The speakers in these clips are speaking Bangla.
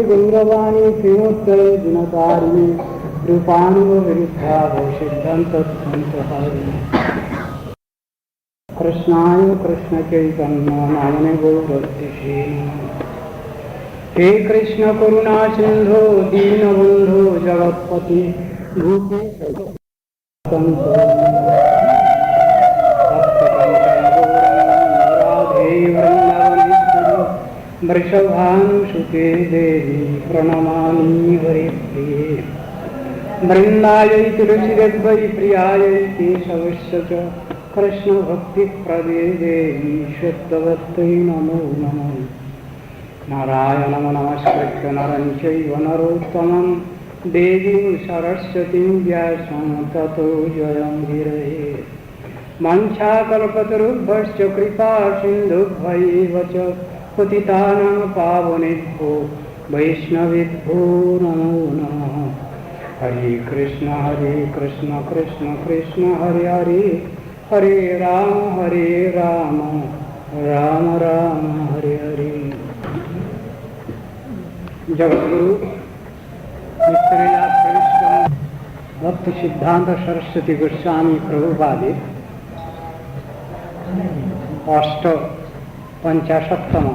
गौरवाणी श्रीमूर्तये गुणकारिणे रूपाणि विरुद्धावो सिद्धान्तहारिणे कृष्णाय कृष्णचैतन्य नामने गौरतिषे हे कृष्ण करुणा सिंधो दीनबंधो जगत्पति भूपेश वृषभानुसुते देवी प्रणमामि हरिप्रिये वृन्दायै तुलसीदेव्यै प्रियायै केशवस्य च कृष्णभक्तिप्रदे देवी श्वेतवत्यै नमो नमः नारायणं नमस्कृत्य नरं चैव नरोत्तमं देवीं सरस्वतीं व्यासं ततो जयमुदीरयेत् वाञ्छाकल्पतरुभ्यश्च कृपा सिन्धुभ्यैव च पतितानां पावनेभ्यो वैष्णवेभ्यो नमो नमः। हरे कृष्ण कृष्ण कृष्ण हरे हरे हरे राम राम राम हरे हरे। जगद्गुरु भक्त सिद्धांत सरस्वती गोस्वामी प्रभुपादे अष्ट पंचाशत्तम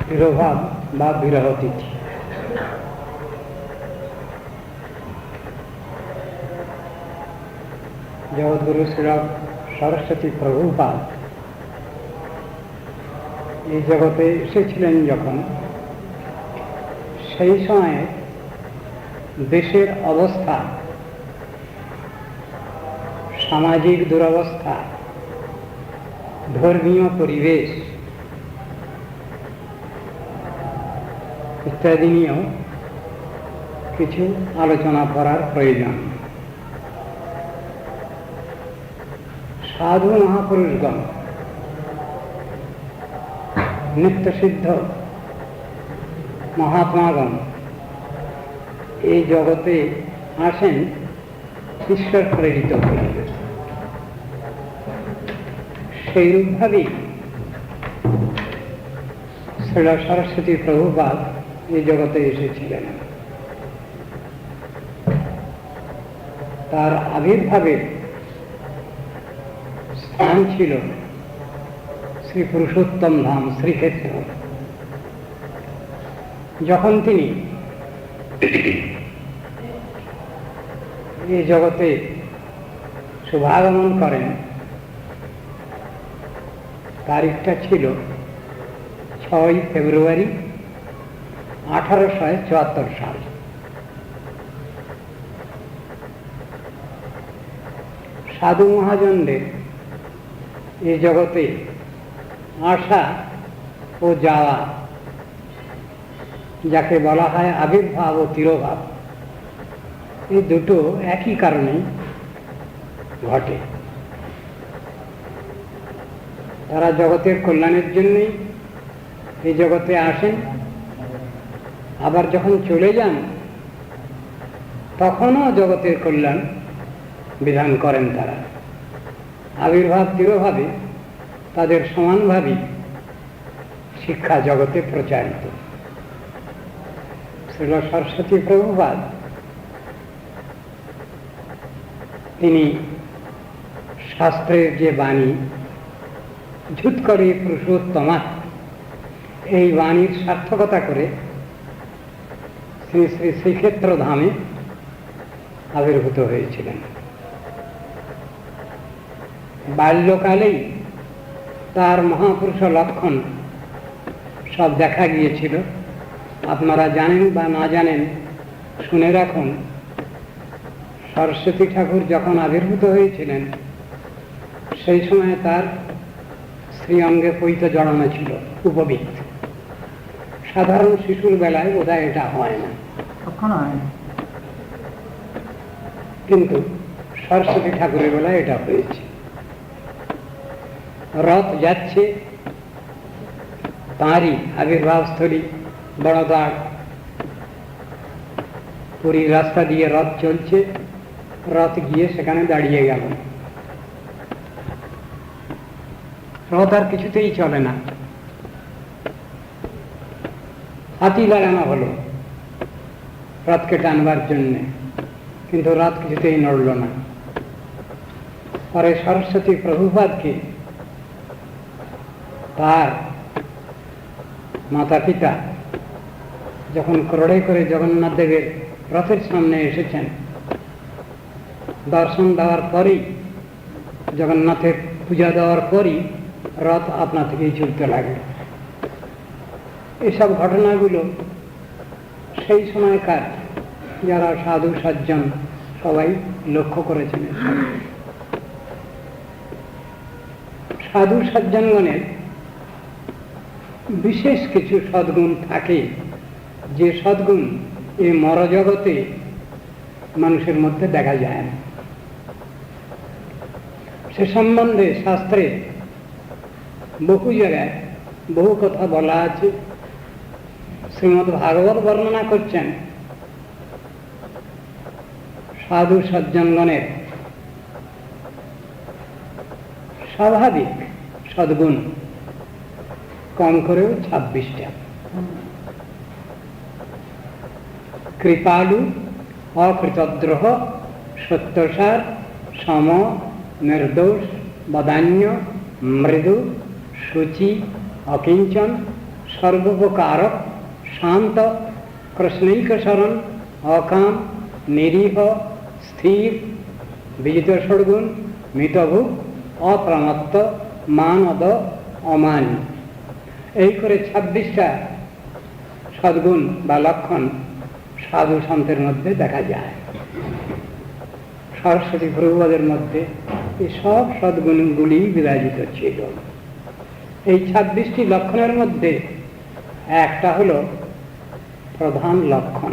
तिरोभाग बा विरह तिथि। जगद्गुरु श्री सरस्वती प्रभुपाद এই জগতে এসেছিলেন যখন, সেই সময়ে দেশের অবস্থা, সামাজিক দুরবস্থা, ধর্মীয় পরিবেশ ইত্যাদি নিয়েও কিছু আলোচনা করার প্রয়োজন। সাধু মহাপুরুষগণ, নিত্যসিদ্ধ মহাত্মাগণ এই জগতে আসেন ঈশ্বর প্রেরিত করে। সেইরূপভাবেই শ্রীল সরস্বতী প্রভুপাদ এই জগতে এসেছিলেন। তার আবির্ভাবের স্থান ছিল শ্রী পুরুষোত্তম ধাম শ্রীক্ষেত্র। যখন তিনি এই জগতে শুভাগমন করেন, তারিখটা ছিল 6 ফেব্রুয়ারি 1874 সাল। সাধু মহাজনদের এই জগতে আসা ও যাওয়া, যাকে বলা হয় আবির্ভাব ও তিরোভাব, এই দুটো একই কারণে ঘটে। তারা জগতের কল্যাণের জন্যই এই জগতে আসেন, আবার যখন চলে যান তখনও জগতের কল্যাণ বিধান করেন তারা। আবির্ভাব তিরোভাবে তাদের সমানভাবে শিক্ষা জগতে প্রচারিত। শ্রীল সরস্বতী প্রভুপাদ তিনি শাস্ত্রের যে বাণী ঝুট করে পুরুষোত্তমা, এই বাণীর সার্থকতা করে শ্রী শ্রী শ্রীক্ষেত্র ধামে আবির্ভূত হয়েছিলেন। বাল্যকালেই তার মহাপুরুষ লক্ষণ সব দেখা গিয়েছিল। আপনারা জানেন বা না জানেন, শুনে রাখুন। সরস্বতী ঠাকুর যখন আবির্ভূত হয়েছিলেন, সেই সময় তার শ্রীঅঙ্গে পৈত জড়ানো ছিল, উপবিত। সাধারণ শিশুর বেলায় বোধহয় এটা হয় না, কিন্তু সরস্বতী ঠাকুরের বেলায় এটা হয়েছে। রথ যাচ্ছে, তাঁরই আবির্ভাবস্থলী বড়দার পুরীর রাস্তা দিয়ে রথ চলছে, রথ গিয়ে সেখানে দাঁড়িয়ে গেল। রথ আর কিছুতেই চলে না। হাতি লাগানো হলো রথকে টানবার জন্যে, কিন্তু রথ কিছুতেই নড়ল না। পরে সরস্বতী প্রভুপাদকে তার মাতা পিতা যখন ক্রোড়ে করে জগন্নাথ দেবের রথের সামনে এসেছেন, দর্শন দেওয়ার পরেই, জগন্নাথের পূজা দেওয়ার পরই রথ আপনা থেকেই চলতে লাগে। এসব ঘটনাগুলো সেই সময়কার যারা সাধু সজ্জন সবাই লক্ষ্য করেছেন। সাধু সজ্জনগণের বিশেষ কিছু সদ্গুণ থাকে, যে সদ্গুণ এই মরজগতে মানুষের মধ্যে দেখা যায় না। সে সম্বন্ধে শাস্ত্রে বহু জায়গায় বহু কথা বলা আছে। শ্রীমদ্ ভাগবত বর্ণনা করছেন সাধু সজ্জনগণের স্বাভাবিক সদ্গুণ কম করেও 26টা। কৃপালু, অকৃতদ্রোহ, সত্যসার, সম, নির্দোষ, বদান্য, মৃদু, শুচি, অকিঞ্চন, সর্বোপকারক, শান্ত, কৃষ্ণৈক শরণ, অকাম, নিরীহ, স্থির, বিজিত ষড়গুণ, মিতভুক, অপ্রমত্ত, মানদ, অমান। এই করে 26টা সদ্গুণ বা লক্ষণ সাধু সন্তের মধ্যে দেখা যায়। সরস্বতী প্রভুপাদের মধ্যে এই সব সদ্গুণগুলি বিরাজিত ছিল। এই 26টি লক্ষণের মধ্যে একটা হলো প্রধান লক্ষণ,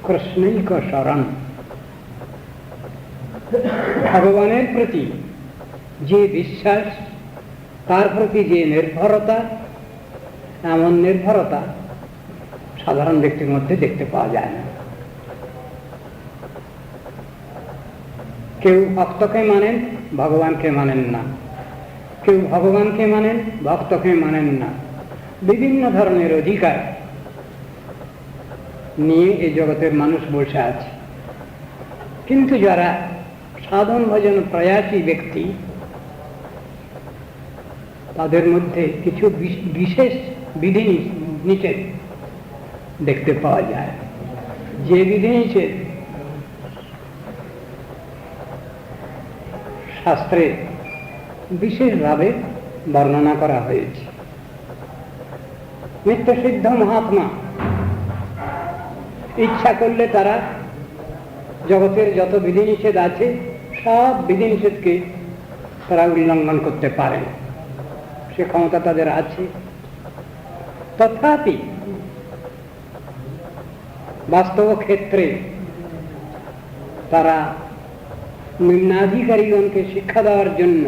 কৃষ্ণৈক শরণ। ভগবানের প্রতি যে বিশ্বাস, তার প্রতি যে নির্ভরতা, এমন নির্ভরতা সাধারণ ব্যক্তির মধ্যে দেখতে পাওয়া যায় না। কেউ ভক্তকে মানেন, ভগবানকে মানেন না। কেউ ভগবানকে মানেন, ভক্তকে মানেন না। বিভিন্ন ধরনের অধিকার নিয়ে এই জগতের মানুষ বসে আছে। কিন্তু যারা সাধন ভজন প্রয়াসী ব্যক্তি, তাদের মধ্যে কিছু বিশেষ বিধি নিষেধ দেখতে পাওয়া যায়। যে বিধি নিষেধ শাস্ত্রে বিশেষভাবে বর্ণনা করা হয়েছে। নিত্যসিদ্ধ মহাত্মা ইচ্ছা করলে তারা জগতের যত বিধিনিষেধ আছে সব বিধিনিষেধকে তারা উল্লঙ্ঘন করতে পারে, সে ক্ষমতা তাদের আছে। তথাপি বাস্তব ক্ষেত্রে তারা নিম্নাধিকারীগণকে শিক্ষা দেওয়ার জন্য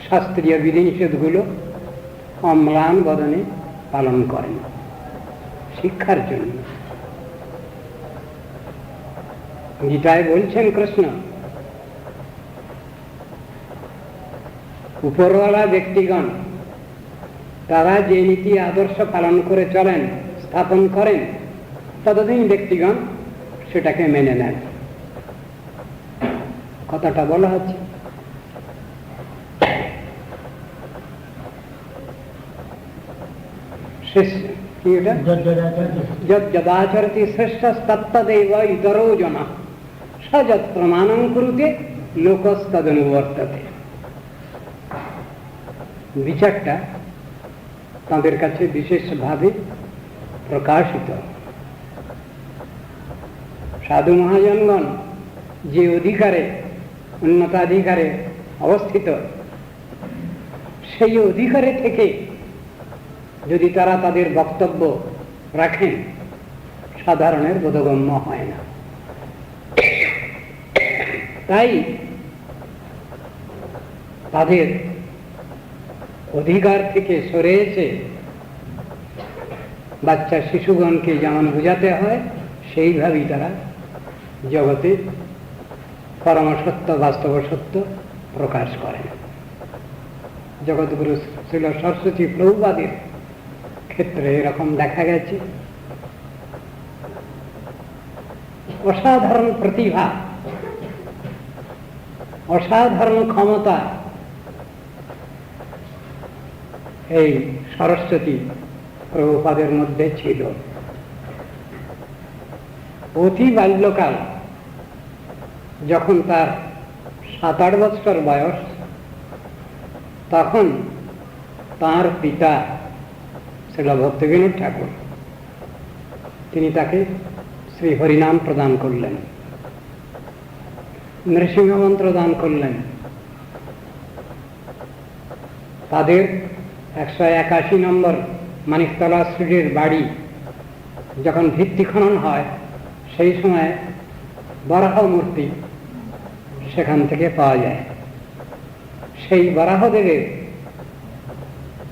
শাস্ত্রীয় বিধিনিষেধগুলো অম্লান বদনে পালন করেন, শিক্ষার জন্য। গীতায় বলছেন কৃষ্ণ, উপরওয়ালা ব্যক্তিগণ তারা যে নীতি আদর্শ পালন করে চলেন, স্থাপন করেন, ততদিন ব্যক্তিগণ সেটাকে মেনে নেন। কথাটা বলা হচ্ছে। যদাচরতি শ্রেষ্ঠস্তত্তদেব ইতরো জনঃ স যৎ প্রমাণং কুরুতে লোকস্তদনুবর্ততে। বিচারটা তাদের কাছে বিশেষভাবে প্রকাশিত। সাধু মহাজনগণ যে অধিকারে, উন্নতাধিকারে অবস্থিত, সেই অধিকারে থেকে যদি তারা তাদের বক্তব্য রাখেন, সাধারণের বোধগম্য হয় না। তাই তাদের অধিকার থেকে সরে এসে বাচ্চা শিশুগণকে যেমন বোঝাতে হয়, সেইভাবেই তারা জগতে পরম সত্য, বাস্তব সত্য প্রকাশ করেন। জগৎগুরু ছিল সরস্বতী প্রভুপাদের ক্ষেত্রে এরকম দেখা গেছে। অসাধারণ প্রতিভা, অসাধারণ ক্ষমতা এই সরস্বতী প্রভুপাদের মধ্যে ছিল। অতি বাল্যকাল, যখন তার 7-8 বছর বয়স, তখন তার পিতা শ্রীল ভক্তিবিনোদ ঠাকুর তিনি তাকে শ্রী হরিনাম প্রদান করলেন, নৃসিংহ মন্ত্র দান করলেন। তাদের 181 নম্বর মানিকতলা স্ট্রিটের বাড়ি যখন ভিত্তি খনন হয়, সেই সময় বরাহ মূর্তি সেখান থেকে পাওয়া যায়। সেই বরাহদেবের,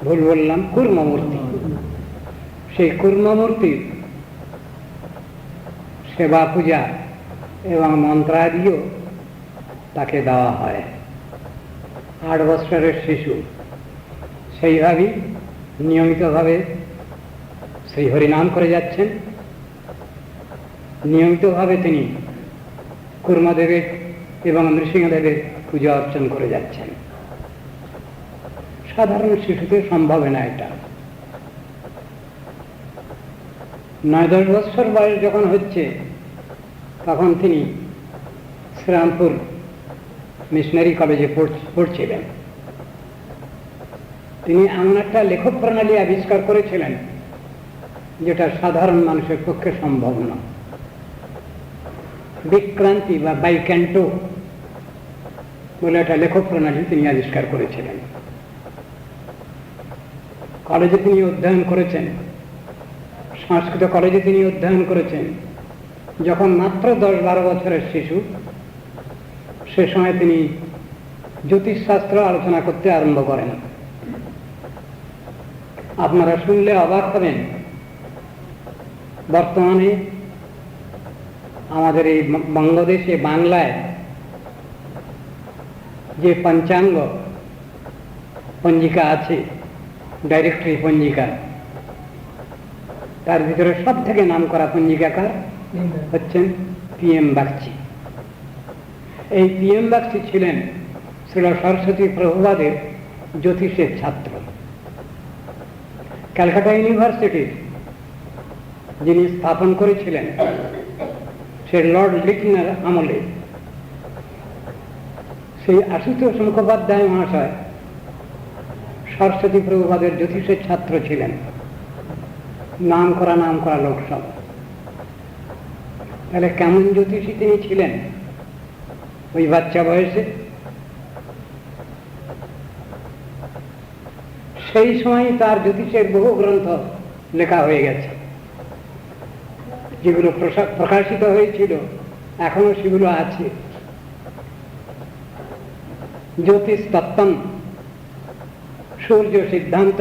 ভুল বললাম, কুর্ম মূর্তি, সেই কুর্ম মূর্তির সেবা পূজা এবং মন্ত্রাদিও তাকে দেওয়া হয়। 8 বছরের শিশু সেইভাবেই নিয়মিতভাবে শ্রী হরিনাম করে যাচ্ছেন। নিয়মিতভাবে তিনি কুর্মদেবের এবং নৃসিংহদেবের পূজা অর্চন করে যাচ্ছেন। সাধারণ শিশুতে সম্ভব না এটা। 9-10 বছর বয়স যখন হচ্ছে, তখন তিনি শ্রীরামপুর মিশনারি কলেজে পড়ছিলেন। তিনি এমন একটা লেখক প্রণালী আবিষ্কার করেছিলেন যেটা সাধারণ মানুষের পক্ষে সম্ভব নয়। বিক্রান্তি বা বাইক্যান্টো বলে একটা লেখক প্রণালী তিনি আবিষ্কার করেছিলেন। কলেজে তিনি অধ্যয়ন করেছেন, সংস্কৃত কলেজে তিনি অধ্যয়ন করেছেন। যখন মাত্র 10-12 বছরের শিশু, সে সময় তিনি জ্যোতিষশাস্ত্র আলোচনা করতে আরম্ভ করেন। আপনারা শুনলে অবাক হবেন, বর্তমানে আমাদের এই বঙ্গদেশে, বাংলায় যে পঞ্চাঙ্গ পঞ্জিকা আছে, ডাইরেক্টরি পঞ্জিকা, তার ভিতরে সব থেকে নাম করা পঞ্জিকাকার হচ্ছেন PM বাগচি। এই PM বাগচি ছিলেন শ্রীল সরস্বতী প্রভুপাদের জ্যোতিষের ছাত্র। ক্যালকাটা ইউনিভার্সিটির যিনি স্থাপন করেছিলেন, সে লর্ড লিটনার আমলে সেই আশুতোষ মুখোপাধ্যায় মহাশয় সরস্বতী প্রভুপাদের জ্যোতিষের ছাত্র ছিলেন। নাম করা লোক সব। তাহলে কেমন জ্যোতিষী তিনি ছিলেন ওই বাচ্চা বয়সে? সেই সময় তার জ্যোতিষের বহু গ্রন্থ লেখা হয়ে গেছে, যেগুলো প্রকাশিত হয়েছিল, এখনো সেগুলো আছে। জ্যোতিষ তত্ত্বম, সূর্য সিদ্ধান্ত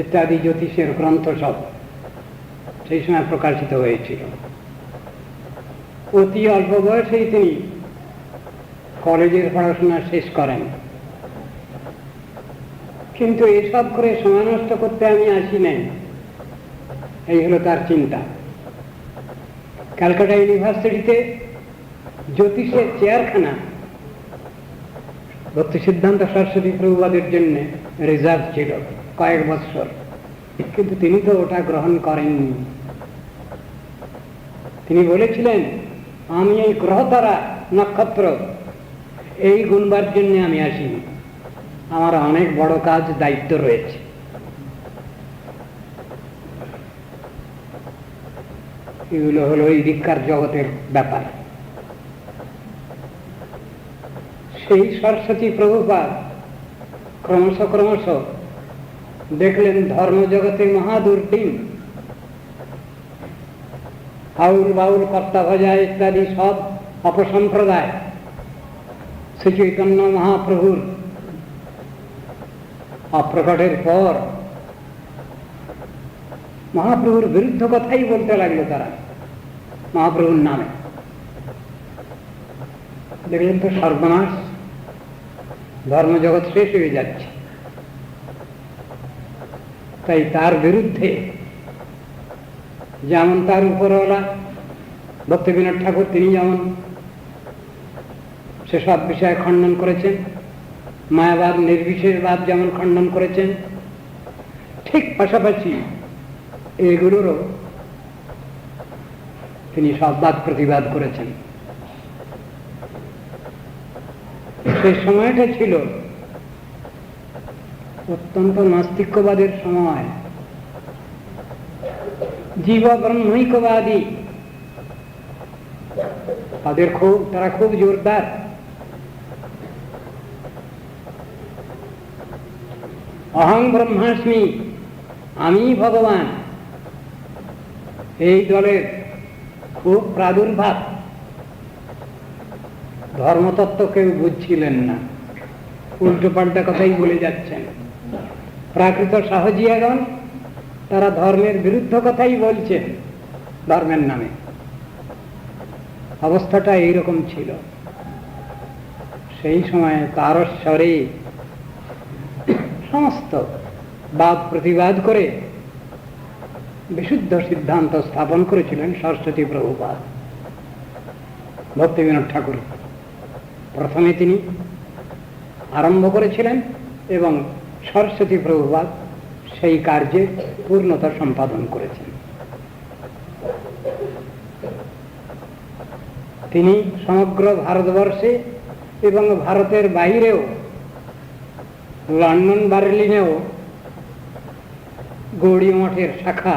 ইত্যাদি জ্যোতিষের গ্রন্থ সব সেই সময় প্রকাশিত হয়েছিল। অতি অল্প বয়সেই তিনি কলেজের পড়াশোনা শেষ করেন। কিন্তু এসব করে সময় নষ্ট করতে আমি আসি নাই, এই হলো তার চিন্তা। ক্যালকাটা ইউনিভার্সিটিতে জ্যোতিষের চেয়ারখানা ভক্তি সিদ্ধান্ত সরস্বতী প্রভুপাদের জন্য রিজার্ভ ছিল কয়েক বছর, কিন্তু তিনি তো ওটা গ্রহণ করেননি। তিনি বলেছিলেন, আমি এই গ্রহতারা নক্ষত্র এই গুণবার জন্য আমি আসিনি, আমার অনেক বড় কাজ, দায়িত্ব রয়েছে। এগুলো হলো এই দিককার জগতের ব্যাপার। সেই সরস্বতী প্রভুপাদ ক্রমশ দেখলেন ধর্মজগতে মহাদুর্দিন, আউল বাউল কর্তা ভজা ইত্যাদি সব অপসম্প্রদায় শ্রী চৈতন্য মহাপ্রভুর অপ্রকটের পর মহাপ্রভুর বিরুদ্ধ কথাই বলতে লাগলো তারা মহাপ্রভুর নামে। দেখলেন তো সর্বনাশ, ধর্মজগৎ শেষ হয়ে যাচ্ছে। তাই তার বিরুদ্ধে যেমন তার উপরওয়ালা ভক্তিবিনোদ ঠাকুর তিনি যেমন সেসব বিষয়ে খণ্ডন করেছেন, মায়াবাদ নির্বিশেষবাদ যেমন খণ্ডন করেছেন, ঠিক পাশাপাশি এগুলোরও তিনি সব বাদ প্রতিবাদ করেছেন। সেই সময়টা ছিল অত্যন্ত নাস্তিক্যবাদের সময়। জীব ব্রহ্মৈক্যবাদী তারা খুব জোরদার। অহং ব্রহ্মাস্মি, আমি ভগবান, এই দলের খুব প্রাদুর্ভাব। ধর্মতত্ত্ব কেউ বুঝছিলেন না, উল্টো পাল্টা কথাই বলে যাচ্ছেন। প্রাকৃত সাহজিয়াগণ তারা ধর্মের বিরুদ্ধ কথাই বলছেন ধর্মের নামে। অবস্থাটা এইরকম ছিল। সেই সময় তারস্বরে সমস্ত বাদ প্রতিবাদ করে বিশুদ্ধ সিদ্ধান্ত স্থাপন করেছিলেন সরস্বতী প্রভুপাদ, ভক্তিবিনোদ ঠাকুর। প্রথমে তিনি আরম্ভ করেছিলেন এবং সরস্বতী প্রভুপাদ সেই কার্যে পূর্ণতা সম্পাদন করেছেন। তিনি সমগ্র ভারতবর্ষে এবং ভারতের বাইরেও লন্ডন বার্লিনেও গৌড়ীয় মঠের শাখা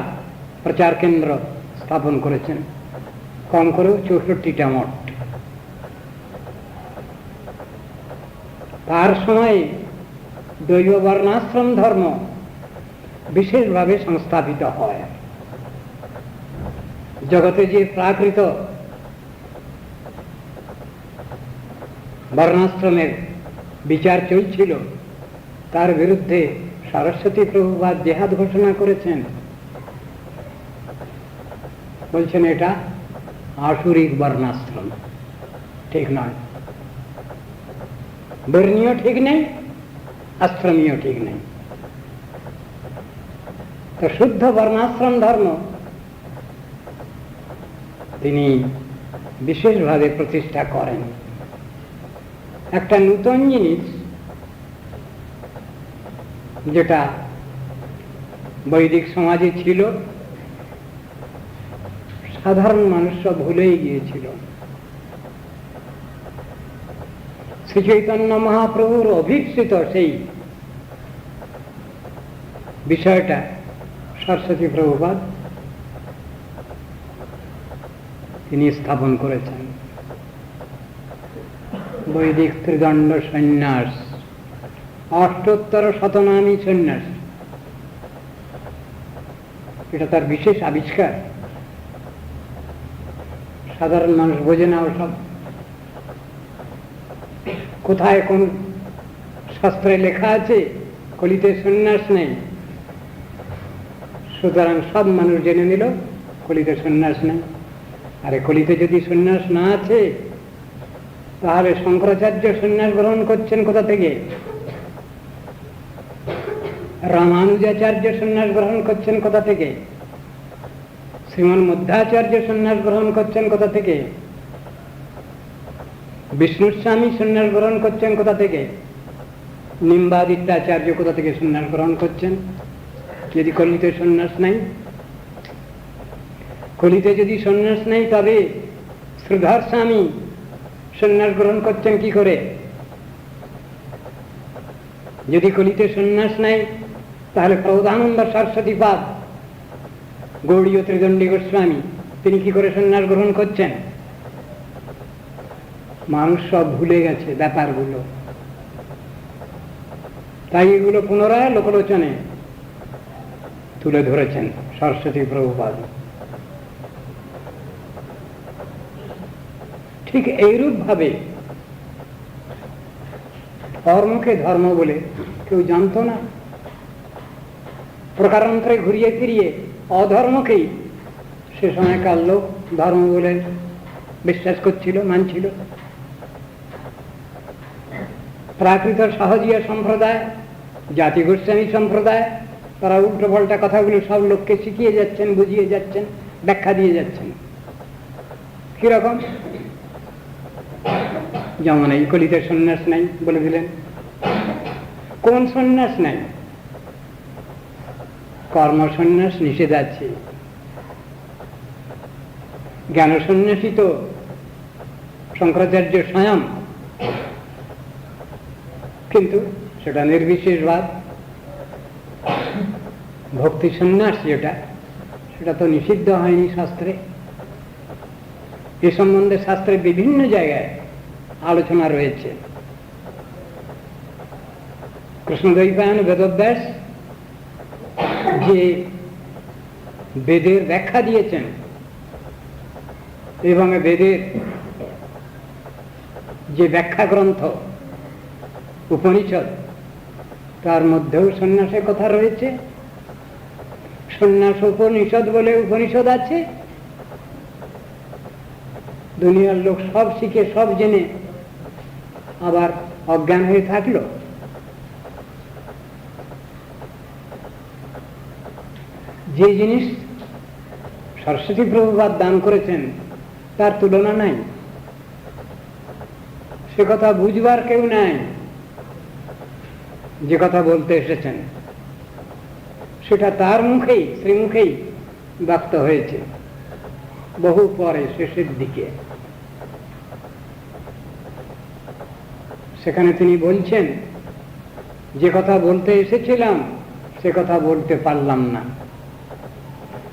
প্রচার কেন্দ্র স্থাপন করেছেন, কম করেও 64টা মঠ। তার সময়ে দৈব বর্ণাশ্রম ধর্ম বিশেষভাবে সংস্থাপিত হয়। জগতে যে প্রাকৃত বর্ণাশ্রমের বিচার চলছিল তার বিরুদ্ধে সরস্বতী প্রভুপাদ জেহাদ ঘোষণা করেছেন। বলছেন এটা আসুরিক বর্ণাশ্রম, ঠিক নয়। বর্ণীয় ঠিক নেই, আশ্রমীয় ঠিক নেই। তো শুদ্ধ বর্ণাশ্রম ধর্ম তিনি বিশেষভাবে প্রতিষ্ঠা করেন। একটা নূতন জিনিস যেটা বৈদিক সমাজে ছিল, সাধারণ মানুষ সব ভুলেই গিয়েছিল। শ্রী চৈতন্য মহাপ্রভুর অভীপ্সিত সেই বিষয়টা সরস্বতী প্রভুপাদ তিনি স্থাপন করেছেন। বৈদিক ত্রিদণ্ড সন্ন্যাস, অষ্টোত্তর শতনামী সন্ন্যাস, এটা তার বিশেষ আবিষ্কার। সাধারণ মানুষ বোঝে না ওসব। কোথায় কোন শাস্ত্রে লেখা আছে কলিতে সন্ন্যাস নেই, সুতরাং সব মানুষ জেনে নিল কলিতে সন্ন্যাস নেই। আরে কলিতে যদি সন্ন্যাস না আছে তাহলে শঙ্করাচার্য সন্ন্যাস গ্রহণ করছেন কোথা থেকে? রামানুজাচার্য সন্ন্যাস গ্রহণ করছেন কোথা থেকে? শ্রীমন মধ্যাচার্য সন্ন্যাস গ্রহণ করছেন কোথা থেকে? বিষ্ণুস্বামী সন্ন্যাস গ্রহণ করছেন কোথা থেকে? নিম্বাদিত্যাচার্য কোথা থেকে সন্ন্যাস গ্রহণ করছেন? যদি কলিতে সন্ন্যাস নাই, কলিতে যদি সন্ন্যাস নেই তবে শ্রীধর স্বামী সন্ন্যাস গ্রহণ করছেন কি করে? যদি কলিতে সন্ন্যাস নাই তাহলে প্রবোধানন্দ সরস্বতীপাদ গৌড়ীয় ত্রিদণ্ডী গোস্বামী তিনি কি করে সন্ন্যাস গ্রহণ করছেন? মানুষ সব ভুলে গেছে ব্যাপারগুলো, তাই এগুলো পুনরায় লোকলোচনে তুলে ধরেছেন সরস্বতী প্রভুপাদ। ঠিক এইরূপ ভাবে ধর্মকে ধর্ম বলে কেউ জানত না। প্রকারান্তরে ঘুরিয়ে ফিরিয়ে অধর্মকেই সে সময়কার লোক ধর্ম বলে বিশ্বাস করছিল, মানছিল। প্রাকৃত সহজীয় সম্প্রদায়, জাতি গোস্বামী সম্প্রদায় তারা উল্টো পাল্টা কথাগুলো সব লোককে শিখিয়ে যাচ্ছেন, বুঝিয়ে যাচ্ছেন, ব্যাখ্যা দিয়ে যাচ্ছেন। কিরকম? যেমন এই কলিতে সন্ন্যাস নাই বলে দিলেন। কোন সন্ন্যাস নাই? কর্ম সন্ন্যাস নিষেধ আছে। জ্ঞান সন্ন্যাসী তো শঙ্করাচার্য স্বয়ং, কিন্তু সেটা নির্বিশেষবাদ। ভক্তি সন্ন্যাস যেটা, সেটা তো নিষিদ্ধ হয়নি শাস্ত্রে। এ সম্বন্ধে শাস্ত্রে বিভিন্ন জায়গায় আলোচনা রয়েছে। কৃষ্ণদ্বৈপায়ন বেদব্যাস যে বেদের ব্যাখ্যা দিয়েছেন এবং বেদের যে ব্যাখ্যা গ্রন্থ উপনিষদ, তার মধ্যেও সন্ন্যাসের কথা রয়েছে। সন্ন্যাস উপনিষদ বলে উপনিষদ আছে। দুনিয়ার লোক সব শিখে সব জেনে আবার অজ্ঞান হয়ে থাকলো। যে জিনিস সরস্বতী প্রভুপাদ দান করেছেন তার তুলনা নাই, সে কথা বুঝবার কেউ নাই। যে কথা বলতে এসেছেন সেটা তার মুখেই, শ্রীমুখেই ব্যক্ত হয়েছে বহু পরে, শেষের দিকে। সেখানে তিনি বলছেন, যে কথা বলতে এসেছিলাম সে কথা বলতে পারলাম না,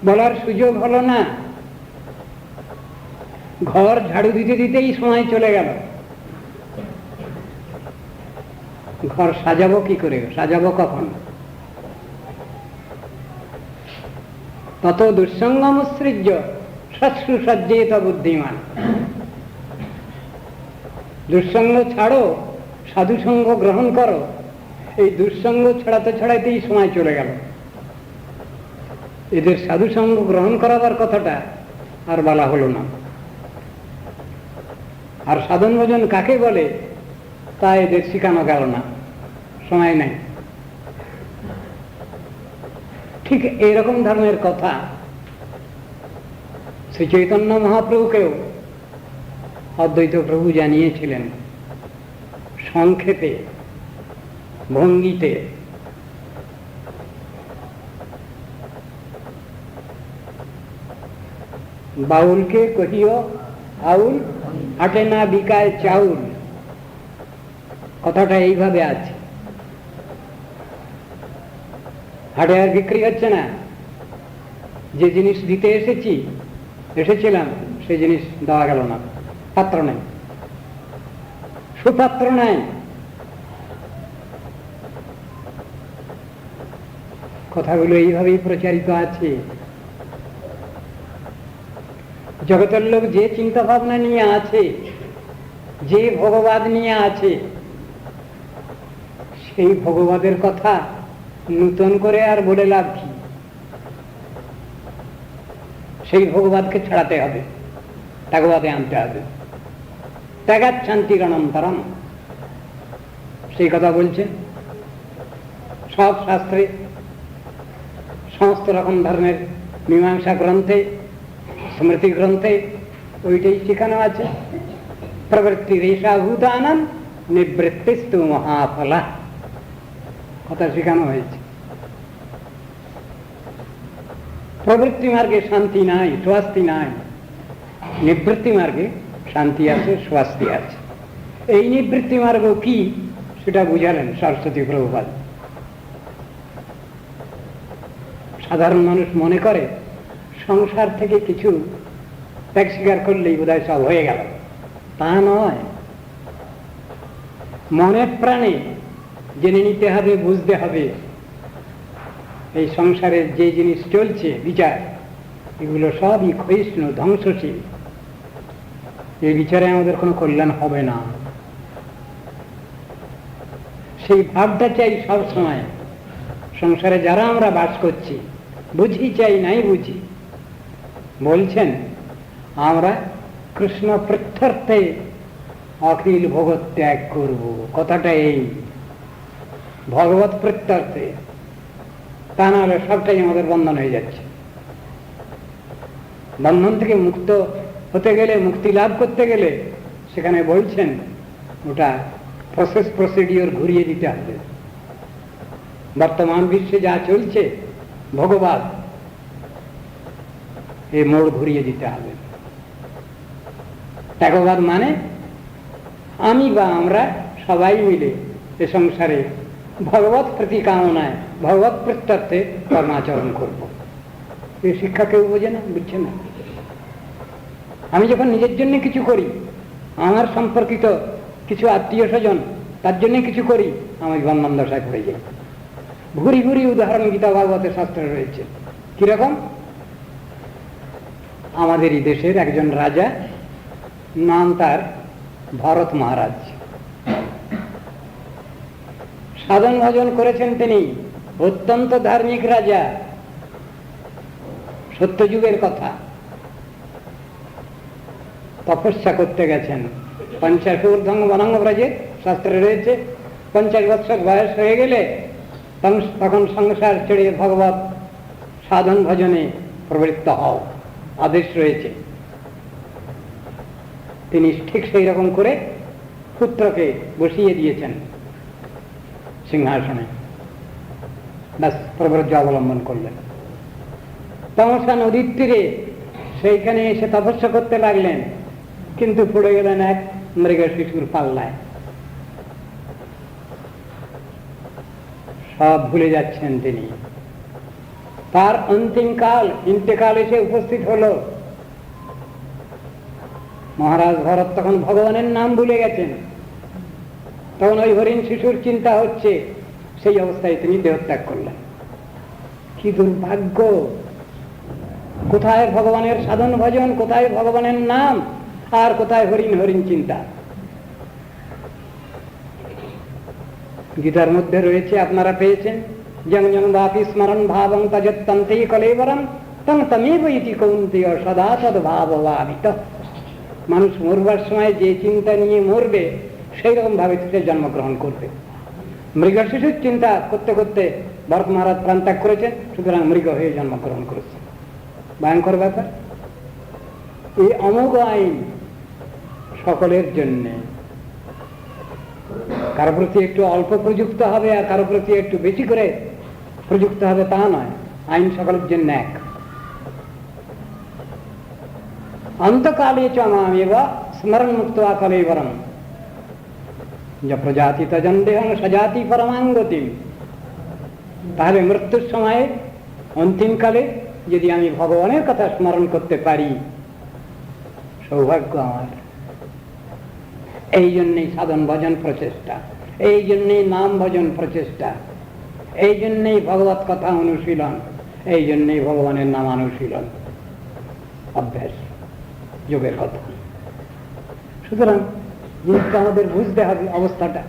বলার সুযোগ হলো না। ঘর ঝাড়ু দিতে দিতেই সময় চলে গেল। ঘর সাজাবো কি করে, সাজাবো কখন? তত দুঃসঙ্গমসৃজ্য সৎসু সজ্জেত বুদ্ধিমান। দুঃসঙ্গ ছাড়ো, সাধুসঙ্গ গ্রহণ করো। এই দুঃসঙ্গ ছড়াতে ছড়াইতেই সময় চলে গেল। এদের সাধুসঙ্গ গ্রহণ করাবার কথাটা আর বলা হলো না। আর সাধন ভজন কাকে বলে তা এদের শিখানো গেল না, সময় নাই। ঠিক এইরকম ধরনের কথা শ্রী চৈতন্য মহাপ্রভুকেও অদ্বৈত প্রভু জানিয়েছিলেন, সংক্ষেপে, ভঙ্গিতে। বাউলকে কহিও আউল, হাটে না বিকায় চাউল। কথাটা এইভাবে আছে। হাটে আর বিক্রি হচ্ছে না। যে জিনিস দিতে এসেছিলাম সেই জিনিস দেওয়া গেল না, পাত্র নাই, সুপাত্র নাই। কথাগুলো এইভাবেই প্রচারিত আছে। জগতের লোক যে চিন্তা ভাবনা নিয়ে আছে, যে ভগবাদ নিয়ে আছে, সেই ভগবাদের কথা নূতন করে আর বলে লাভ কি? সেই ভগবাদকে ছাড়াতে হবে, ত্যাগবাদে আনতে হবে। ত্যাগাচ্ছান্তির অনন্তরম, সেই কথা বলছে সব শাস্ত্রে, সমস্ত রকম ধরনের মীমাংসা গ্রন্থে, স্মৃতি গ্রন্থে ওইটাই শেখানো আছে। প্রবৃত্তি রেশাভূতানাম নিবৃত্তিস্তু মহাফলা, কথা শেখানো হয়েছে। প্রবৃত্তি মার্গে শান্তি নাই, স্বস্তি নাই। নিবৃত্তি মার্গে শান্তি আছে, স্বস্তি আছে। এই নিবৃত্তি মার্গ কি সেটা বুঝালেন সরস্বতী প্রভুপাদ। সাধারণ মানুষ মনে করে সংসার থেকে কিছু ত্যাগ স্বীকার করলেই বোধহয় সব হয়ে গেল। তা নয়। মনে প্রাণে জেনে নিতে হবে, বুঝতে হবে এই সংসারের যে জিনিস চলছে, বিচার, এগুলো সবই ক্ষয়িষ্ণু, ধ্বংসশীল। এই বিচারে আমাদের কোনো কল্যাণ হবে না। সেই ভাবটা চাই সব সময়। সংসারে যারা আমরা বাস করছি, বুঝি চাই নাই বুঝি, বলছেন আমরা কৃষ্ণ প্রত্যর্থে অখিল ভগৎ ত্যাগ করব। কথাটা এই ভগবত প্রত্যর্থে। তা না হলে সবটাই আমাদের বন্ধন হয়ে যাচ্ছে। বন্ধন থেকে মুক্ত হতে গেলে, মুক্তি লাভ করতে গেলে সেখানে বলছেন ওটা প্রসিডিওর ঘুরিয়ে দিতে হবে। বর্তমান বিশ্বে যা চলছে ভোগবাদ, এই মোড় ঘুরিয়ে দিতে হবে। ত্যাগবাদ মানে আমি বা আমরা সবাই মিলে এ সংসারে ভগবত প্রতি কামনায়, ভগবত প্রত্যর্থে কর্মাচরণ করব। এই শিক্ষা কেউ বোঝে না, বুঝছে না। আমি যখন নিজের জন্য কিছু করি, আমার সম্পর্কিত কিছু আত্মীয় স্বজন তার জন্য কিছু করি, আমি বন্ধন দশায় পড়ে যাই। ঘুরি ঘুরি উদাহরণ গীতা ভাগবতের শাস্ত্রে রয়েছে। কিরকম? আমাদেরই দেশের একজন রাজা, নাম তার ভরত মহারাজ। সাধন ভজন করেছেন তিনি, অত্যন্ত ধার্মিক রাজা, সত্যযুগের কথা। তপস্যা করতে গেছেন 50 ঊর্ধ্বং বনং ব্রজে, শাস্ত্রে রয়েছে 50 বৎসর বয়স হয়ে গেলে তখন সংসার ছেড়ে ভগবত সাধন ভজনে প্রবৃত্ত হও, আদেশ রয়েছে। তিনি ঠিক সেই রকম করে পুত্রকে বসিয়ে দিয়েছেন সিংহাসনে, ব্যাস প্রব্রজ্য অবলম্বন করলেন। তমসা নদীর তীরে সেইখানে এসে তপস্যা করতে লাগলেন, কিন্তু পড়ে গেলেন এক মৃগ শিশুর পাল্লায়। সব ভুলে যাচ্ছেন তিনি। তার অন্তিম কাল, ইন্তেকাল এসে উপস্থিত হলো। মহারাজ ভরত তখন ভগবানের নাম ভুলে গেছেন, তখন ওই হরিণ শিশুর চিন্তা হচ্ছে। সেই অবস্থায় তিনি দেহত্যাগ করলেন। কি দুর্ভাগ্য! কোথায় ভগবানের সাধন ভজন, কোথায় ভগবানের নাম, আর কোথায় হরিণ হরিণ চিন্তা। গীতার মধ্যে রয়েছে, আপনারা পেয়েছেন, জং জং বাপি স্মরণ ভাবং তজত্তন্তে কলেবরম তং তমেব ইতি কৌন্তেয় সদা তদ্ভাবভাবিত। মানুষ মরবার সময় যে চিন্তা নিয়ে মরবে, সেই রকম ভাবে সে জন্মগ্রহণ করবে। মৃগ শিশুর চিন্তা করতে করতে ভরত মহারাজ প্রাণ ত্যাগ করেছেন, সুতরাং মৃগ হয়ে জন্মগ্রহণ করেছে। ভয়ঙ্কর ব্যাপার। এই অমোঘ আইন সকলের জন্য। কারো প্রতি একটু অল্প প্রযুক্ত হবে আর কারো প্রতি একটু বেশি করে প্রযুক্ত হবে তা নয়, আইন সকলের জন্য এক। অন্তকালে চ মামেব স্মরণ মুক্ত কলেবরম য প্রজাতি তজন্দেহং সজাতি পরমাঙ্গতি। তাহলে মৃত্যুর সময়ে, অন্তিমকালে যদি আমি ভগবানের কথা স্মরণ করতে পারি, সৌভাগ্য আমার। এই জন্যই সাধন ভজন প্রচেষ্টা, এই জন্যই নাম ভজন প্রচেষ্টা, এই জন্যই ভগবত কথা অনুশীলন, এই জন্যই ভগবানের নাম অনুশীলন, অভ্যাস, যোগের কথা। সুতরাং জিনিসটা আমাদের বুঝতে হবে অবস্থাটা।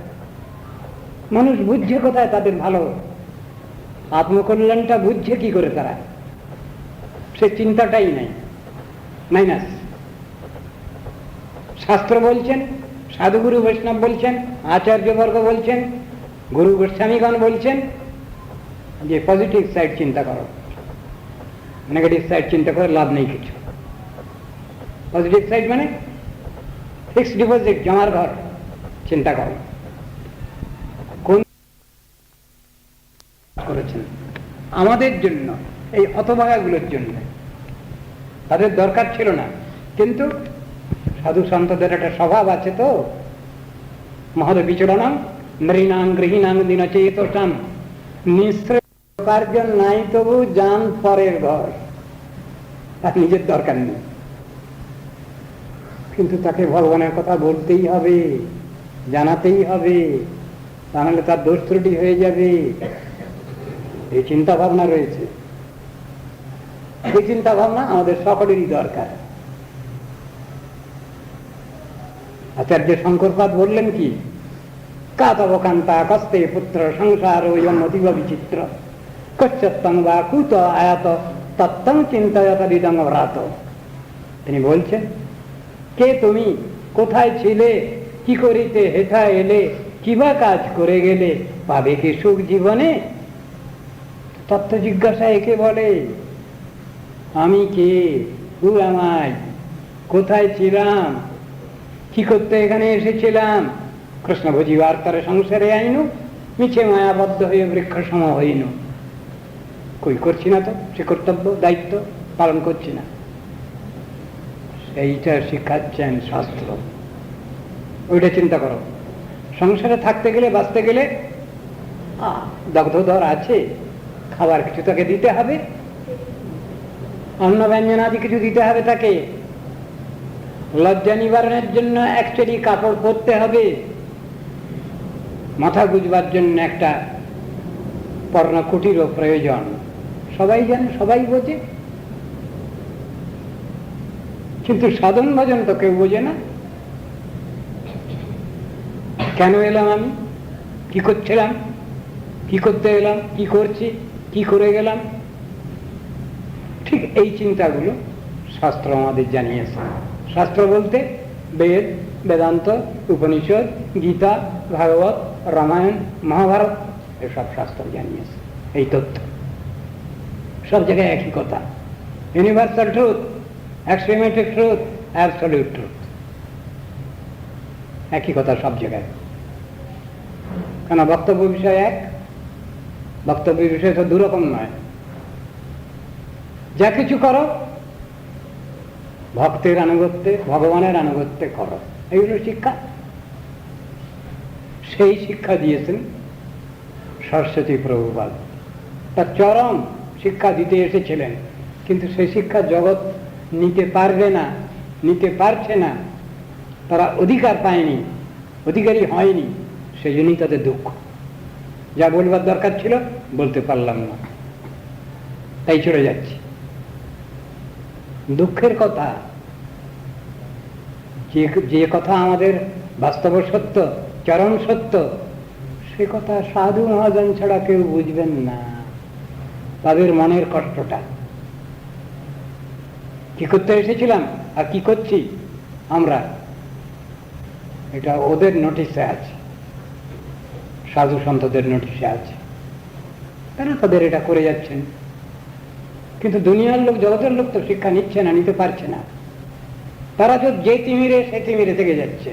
মানুষ বুঝছে কোথায় তাদের ভালো, আত্মকল্যাণটা বুঝছে কি করে তারা? সে চিন্তাটাই নাই, মাইনাস। শাস্ত্র বলছেন, সাধুগুরু বৈষ্ণব বলছেন, আচার্যবর্গ বলছেন, গুরু গোস্বামীগণ বলছেন যে পজিটিভ সাইড চিন্তা করো, নেগেটিভ সাইড চিন্তা করে লাভ নেই কিছু। পজিটিভ সাইড মানে ফিক্সড ডিপোজিট, জমার ঘর চিন্তা করো। কোন করেছেন আমাদের জন্য, এই হতভাগাগুলোর জন্য। তাদের দরকার ছিল না, কিন্তু সাধু সন্তদের একটা স্বভাব আছে তো, মহদ বিচরণম নৃণাং গৃহীণাং দিনচেতসাম, নিঃশ্রেয় কার্য নাই তবু যান পরের ঘর। তার নিজের দরকার নেই, কিন্তু তাকে ভগবানের কথা বলতেই হবে, জানাতেই হবে, তাহলে তার দোষ ত্রুটি হয়ে যাবে। এই চিন্তা ভাবনা রয়েছে। এই চিন্তা ভাবনা আমাদের সকলেরই দরকার। আচার্য শঙ্করপাদ বললেন কি, কাতব কান্তা কস্তে পুত্র সংসার অতীব বিচিত্র কচ্ছত্তং বা কুত আয়াত তত্তং চিন্তয়ত দিদং ভ্রাত। তিনি বলছেন, কে তুমি, কোথায় ছিলে, কি করিতে হেথা এলে, কিবা কাজ করে গেলে, পাবে কি সুখ জীবনে? তত্ত্ব জিজ্ঞাসা একে বলে। আমি কে, হু আমাই, কোথায় ছিলাম, কি করতে এখানে এসেছিলাম? কৃষ্ণ বুঝিবার তারে সংসারে আইনু, মিছে মায়াবদ্ধ হয়ে বৃক্ষ সম হইনু। কই করছি না তো, সে কর্তব্য দায়িত্ব পালন করছি না। এইটা শিখাচ্ছেন শাস্ত্র। ওইটা চিন্তা করো। সংসারে থাকতে গেলে, বাঁচতে গেলে দগ্ধধর আছে, খাবার কিছু তাকে দিতে হবে, অন্ন ব্যঞ্জন আদি কিছু দিতে হবে তাকে, লজ্জা নিবারণের জন্য অ্যাকচুয়ালি কাপড় পরতে হবে, মাথা গুজবার জন্য একটা পর্ণকুটিরও প্রয়োজন। সবাই জানে, সবাই বোঝে, কিন্তু সাধন ভজন তো কেউ বোঝে না। কেন এলাম আমি, কি করছিলাম, কি করতে এলাম, কি করছি, কি করে গেলাম, ঠিক এই চিন্তাগুলো শাস্ত্র আমাদের জানিয়েছে। শাস্ত্র বলতে বেদ, বেদান্ত, উপনিষদ, গীতা, ভাগবত, রামায়ণ, মহাভারত, এসব শাস্ত্র জানিয়েছে এই তথ্য। সব জায়গায় একই কথা, universal truth, axiomatic truth, absolute truth, একই কথা সব জায়গায়। কেন বক্তব্য বিষয় এক, বক্তব্য বিষয় তো দুরকম নয়। যা কিছু করো ভক্তের আনুগত্যে, ভগবানের আনুগত্যে করো, এইগুলো শিক্ষা। সেই শিক্ষা দিয়েছেন সরস্বতী প্রভুপাদ। তার চরম শিক্ষা দিতে এসেছিলেন, কিন্তু সেই শিক্ষা জগৎ নিতে পারবে না, নিতে পারছে না, তারা অধিকার পায়নি, অধিকারী হয়নি, সেই জন্যই তাদের দুঃখ। যা বলবার দরকার ছিল বলতে পারলাম না, তাই চলে যাচ্ছি। দুঃখের কথা, যে কথা আমাদের বাস্তব সত্য, চরম সত্য, সে কথা সাধু মহাজন ছাড়া কেউ বুঝবেন না। তাদের মনের কষ্টটা, কি করতে এসেছিলাম আর কি করছি আমরা, এটা ওদের নোটিশে আছে, সাধু সন্তদের নোটিশে আছে, তারা তাদের এটা করে যাচ্ছেন। কিন্তু দুনিয়ার লোক, জগতের লোক তো শিক্ষা নিচ্ছে না, নিতে পারছে না। তারা যে তিমিরে সে তিমিরে থেকে যাচ্ছে।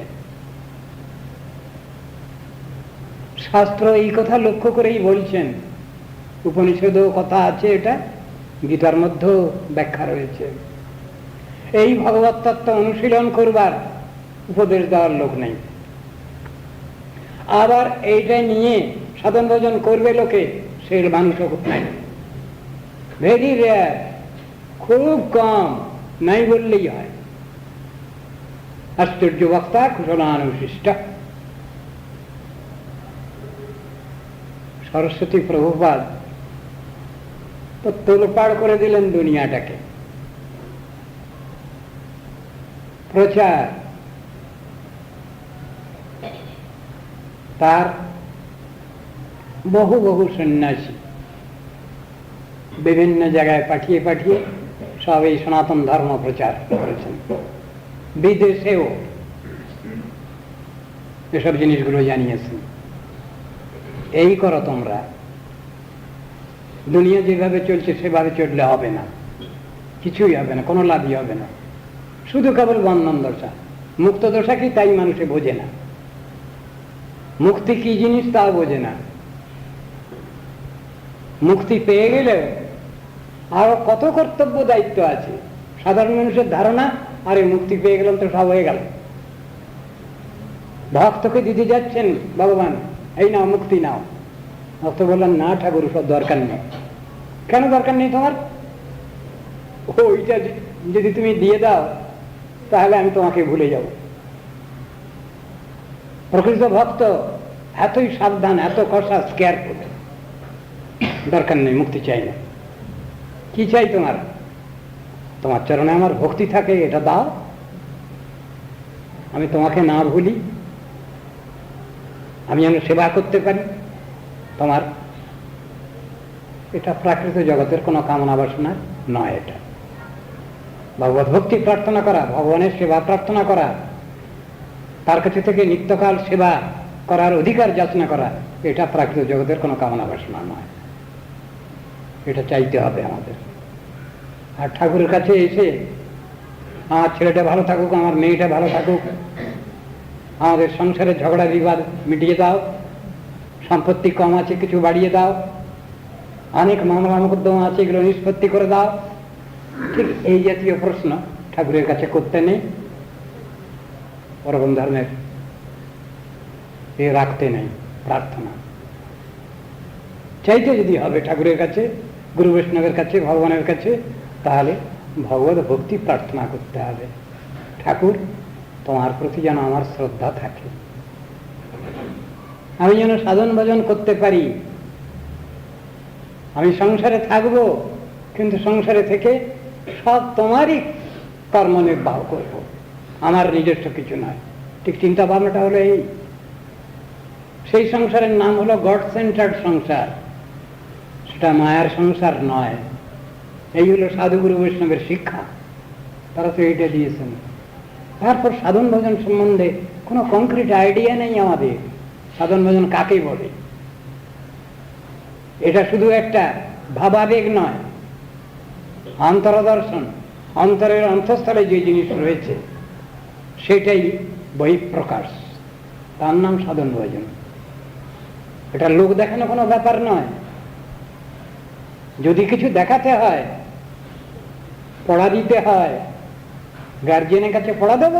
শাস্ত্র এই কথা লক্ষ্য করেই বলছেন, উপনিষদেও কথা আছে, এটা গীতার মধ্যেও ব্যাখ্যা রয়েছে। এই ভগবত তত্ত্ব অনুশীলন করবার উপদেশ দেওয়ার লোক নেই। আবার এইটা নিয়ে সাধন ভজন করবে লোকে, সেই মানুষও নাই, ভেরি রেয়ার, খুব কম, নাই বললেই হয়। আশ্চর্য বক্তা কুশলানুশিষ্ট। সরস্বতী প্রভুপাদ তো তোলপাড় করে দিলেন দুনিয়াটাকে। প্রচার, তার বহু বহু সন্ন্যাসী বিভিন্ন জায়গায় পাঠিয়ে পাঠিয়ে সব এই সনাতন ধর্ম প্রচার করেছেন। বিদেশেও এসব জিনিসগুলো জানিয়েছেন। এই করো তোমরা, দুনিয়া যেভাবে চলছে সেভাবে চললে হবে না, কিছুই হবে না, কোনো লাভই হবে না, শুধু কেবল বন্ধন দশা। মুক্ত দশা কি তাই মানুষে বোঝে না, মুক্তি কি জিনিস তাও বোঝে না। মুক্তি পেয়ে গেলে আরো কত কর্তব্য দায়িত্ব আছে। সাধারণ মানুষের ধারণা, আরে মুক্তি পেয়ে গেলাম তো সব হয়ে গেল। ভক্তকে দিতে যাচ্ছেন ভগবান, এই নাও মুক্তি নাও। ভক্ত বললেন, না ঠাকুর, সব দরকার নেই। কেন দরকার নেই তোমার? ওইটা যদি তুমি দিয়ে দাও তাহলে আমি তোমাকে ভুলে যাব। প্রকৃত ভক্ত এতই সাবধান, এত কষাস, কেয়ারফুল। দরকার নেই, মুক্তি চাই না। কি চাই তোমার? তোমার চরণে আমার ভক্তি থাকে, এটা দাও, আমি তোমাকে না ভুলি, আমি যেন সেবা করতে পারি তোমার। এটা প্রাকৃত জগতের কোনো কামনা বাসনা নয়। এটা ভগবত ভক্তি প্রার্থনা করা, ভগবানের সেবা প্রার্থনা করা, তার কাছে থেকে নিত্যকাল সেবা করার অধিকার যাচনা করা, এটা প্রাকৃত জগতের কোনো কামনা বাসনা নয়। এটা চাইতে হবে আমাদের। আর ঠাকুরের কাছে এসে আমার ছেলেটা ভালো থাকুক, আমার মেয়েটা ভালো থাকুক, আমাদের সংসারে ঝগড়া বিবাদ মিটিয়ে দাও, সম্পত্তি কম আছে কিছু বাড়িয়ে দাও, অনেক মামলা মোকদ্দমা আছে এগুলো নিষ্পত্তি করে দাও, ঠিক এই জাতীয় প্রশ্ন ঠাকুরের কাছে করতে নেই, পরম ধর্মের রাখতে নেই। প্রার্থনা চাইতে যদি হবে ঠাকুরের কাছে, গুরু বৈষ্ণবের কাছে, ভগবানের কাছে, তাহলে ভগবত ভক্তি প্রার্থনা করতে হবে। ঠাকুর, তোমার প্রতি যেন আমার শ্রদ্ধা থাকে, আমি যেন সাধন ভজন করতে পারি, আমি সংসারে থাকবো কিন্তু সংসারে থেকে সব তোমারই কর্ম নির্বাহ করব, আমার নিজস্ব কিছু নয়। ঠিক চিন্তা ভাবনাটা হলো এই। সেই সংসারের নাম হলো গড সেন্টার্ড সংসার, সেটা মায়ার সংসার নয়। এই হলো সাধুগুরু বৈষ্ণবের শিক্ষা, তারা তো এইটা দিয়েছেন। তারপর সাধন ভজন সম্বন্ধে কোনো কংক্রিট আইডিয়া নেই আমাদের, সাধন ভজন কাকে বলে। এটা শুধু একটা ভাবাবেগ নয়, অন্তরদর্শন, অন্তরের অন্তঃস্থলে যে জিনিস রয়েছে সেটাই বহিঃপ্রকাশ, তার নাম সাধন ভজন। এটা লোক দেখানো কোনো ব্যাপার নয়। যদি কিছু দেখাতে হয়, পড়া দিতে হয়, গার্জিয়ানের কাছে পড়া দেব,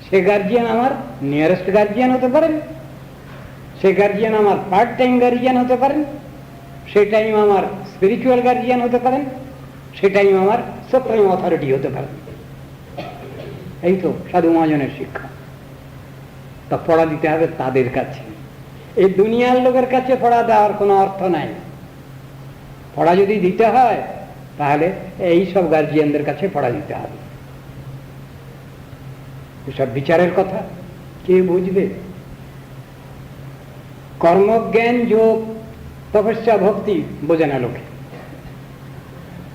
সে গার্জিয়ান আমার নিয়ারেস্ট গার্জিয়ান হতে পারেন, সে গার্জিয়ান আমার পার্ট টাইম গার্জিয়ান হতে পারেন, সে টাইম আমার স্পিরিচুয়াল গার্জিয়ান হতে পারেন, সে টাইম আমার সুপ্রিম অথরিটি হতে পারেন। এই তো সাধু মহাজনের শিক্ষা। তা পড়া দিতে হবে তাদের কাছে, এই দুনিয়ার লোকের কাছে পড়া দেওয়ার কোনো অর্থ নাই। পড়া যদি দিতে হয় তাহলে এই সব গার্জিয়ানদের কাছে পড়া দিতে হবে। এসব বিচারের কথা কে বুঝবে? কর্মজ্ঞান যোগ তপস্যা ভক্তি বোঝে না লোকে।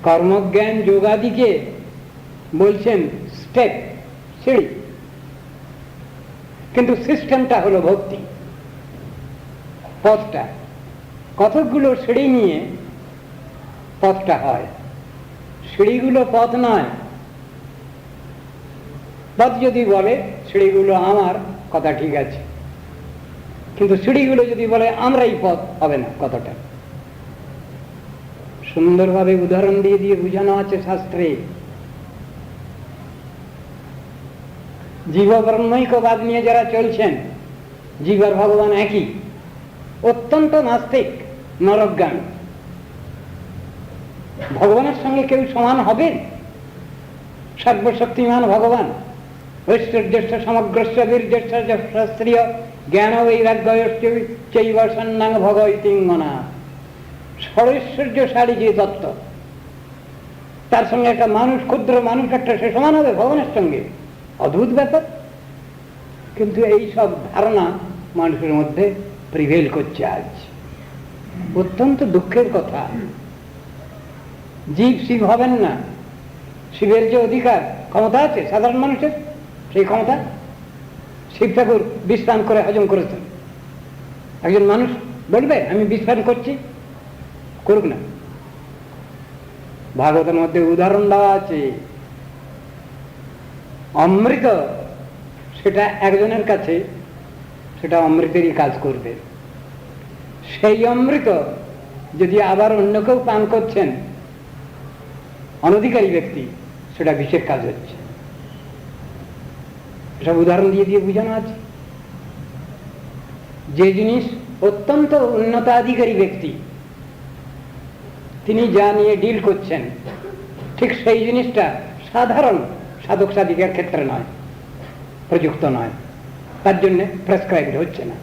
কর্মজ্ঞান যোগাদিকে বলছেন স্টেপ, সিঁড়ি, কিন্তু সিস্টেমটা হলো ভক্তি, পথটা। কতকগুলো সিঁড়ি নিয়ে পথটা হয়, সিঁড়িগুলো পথ নয়। পথ যদি বলে সিঁড়িগুলো আমার, কথা ঠিক আছে, কিন্তু সিঁড়িগুলো যদি বলে আমরাই পথ, হবে না কথাটা। সুন্দরভাবে উদাহরণ দিয়ে দিয়ে বোঝানো আছে শাস্ত্রে। জীব ব্রহ্মৈক্যবাদ নিয়ে যারা চলছেন, জীব আর ভগবান একই, অত্যন্ত নাস্তিক, নরজ্ঞান। ভগবানের সঙ্গে কেউ সমান হবে? সর্বশক্তিমান ভগবান, ঐশ্বর্যস্য সমগ্রস্য বীর্যস্য শাস্ত্রীয় জ্ঞান বৈরাগ্যস্য চৈব সন্ন্যাং ভগবতী মনা। ষড়ৈশ্বর্যশালী যে তত্ত্ব, তার সঙ্গে একটা মানুষ, ক্ষুদ্র মানুষ একটা, সে সমান হবে ভগবানের সঙ্গে? অদ্ভুত ব্যাপার। কিন্তু এই সব ধারণা মানুষের মধ্যে প্রিভেল করছে আজ। অত্যন্ত দুঃখের কথা। জীব শিব হবেন না। শিবের যে অধিকার, ক্ষমতা আছে সাধারণ মানুষের, সেই ক্ষমতা শিব ঠাকুর বিশ্রাম করে হজম করেছেন। একজন মানুষ বলবে আমি বিশ্রাম করছি, করুক না। ভাগবতের মধ্যে উদাহরণ দেওয়া আছে, অমৃত সেটা একজনের কাছে সেটা অমৃতেরই কাজ করবে। সেই অমৃত যদি আবার অন্য কেউ পান করছেন, অনধিকারী ব্যক্তি, সেটা বিষের কাজ হচ্ছে। এসব উদাহরণ দিয়ে দিয়ে বোঝানো আছে। যে জিনিস অত্যন্ত উন্নতাধিকারী ব্যক্তি তিনি যা নিয়ে ডিল করছেন, ঠিক সেই জিনিসটা সাধারণ সাধক সাধিকার ক্ষেত্রে নয়, প্রযুক্ত নয়, তার জন্য প্রেসক্রাইবড হচ্ছে না।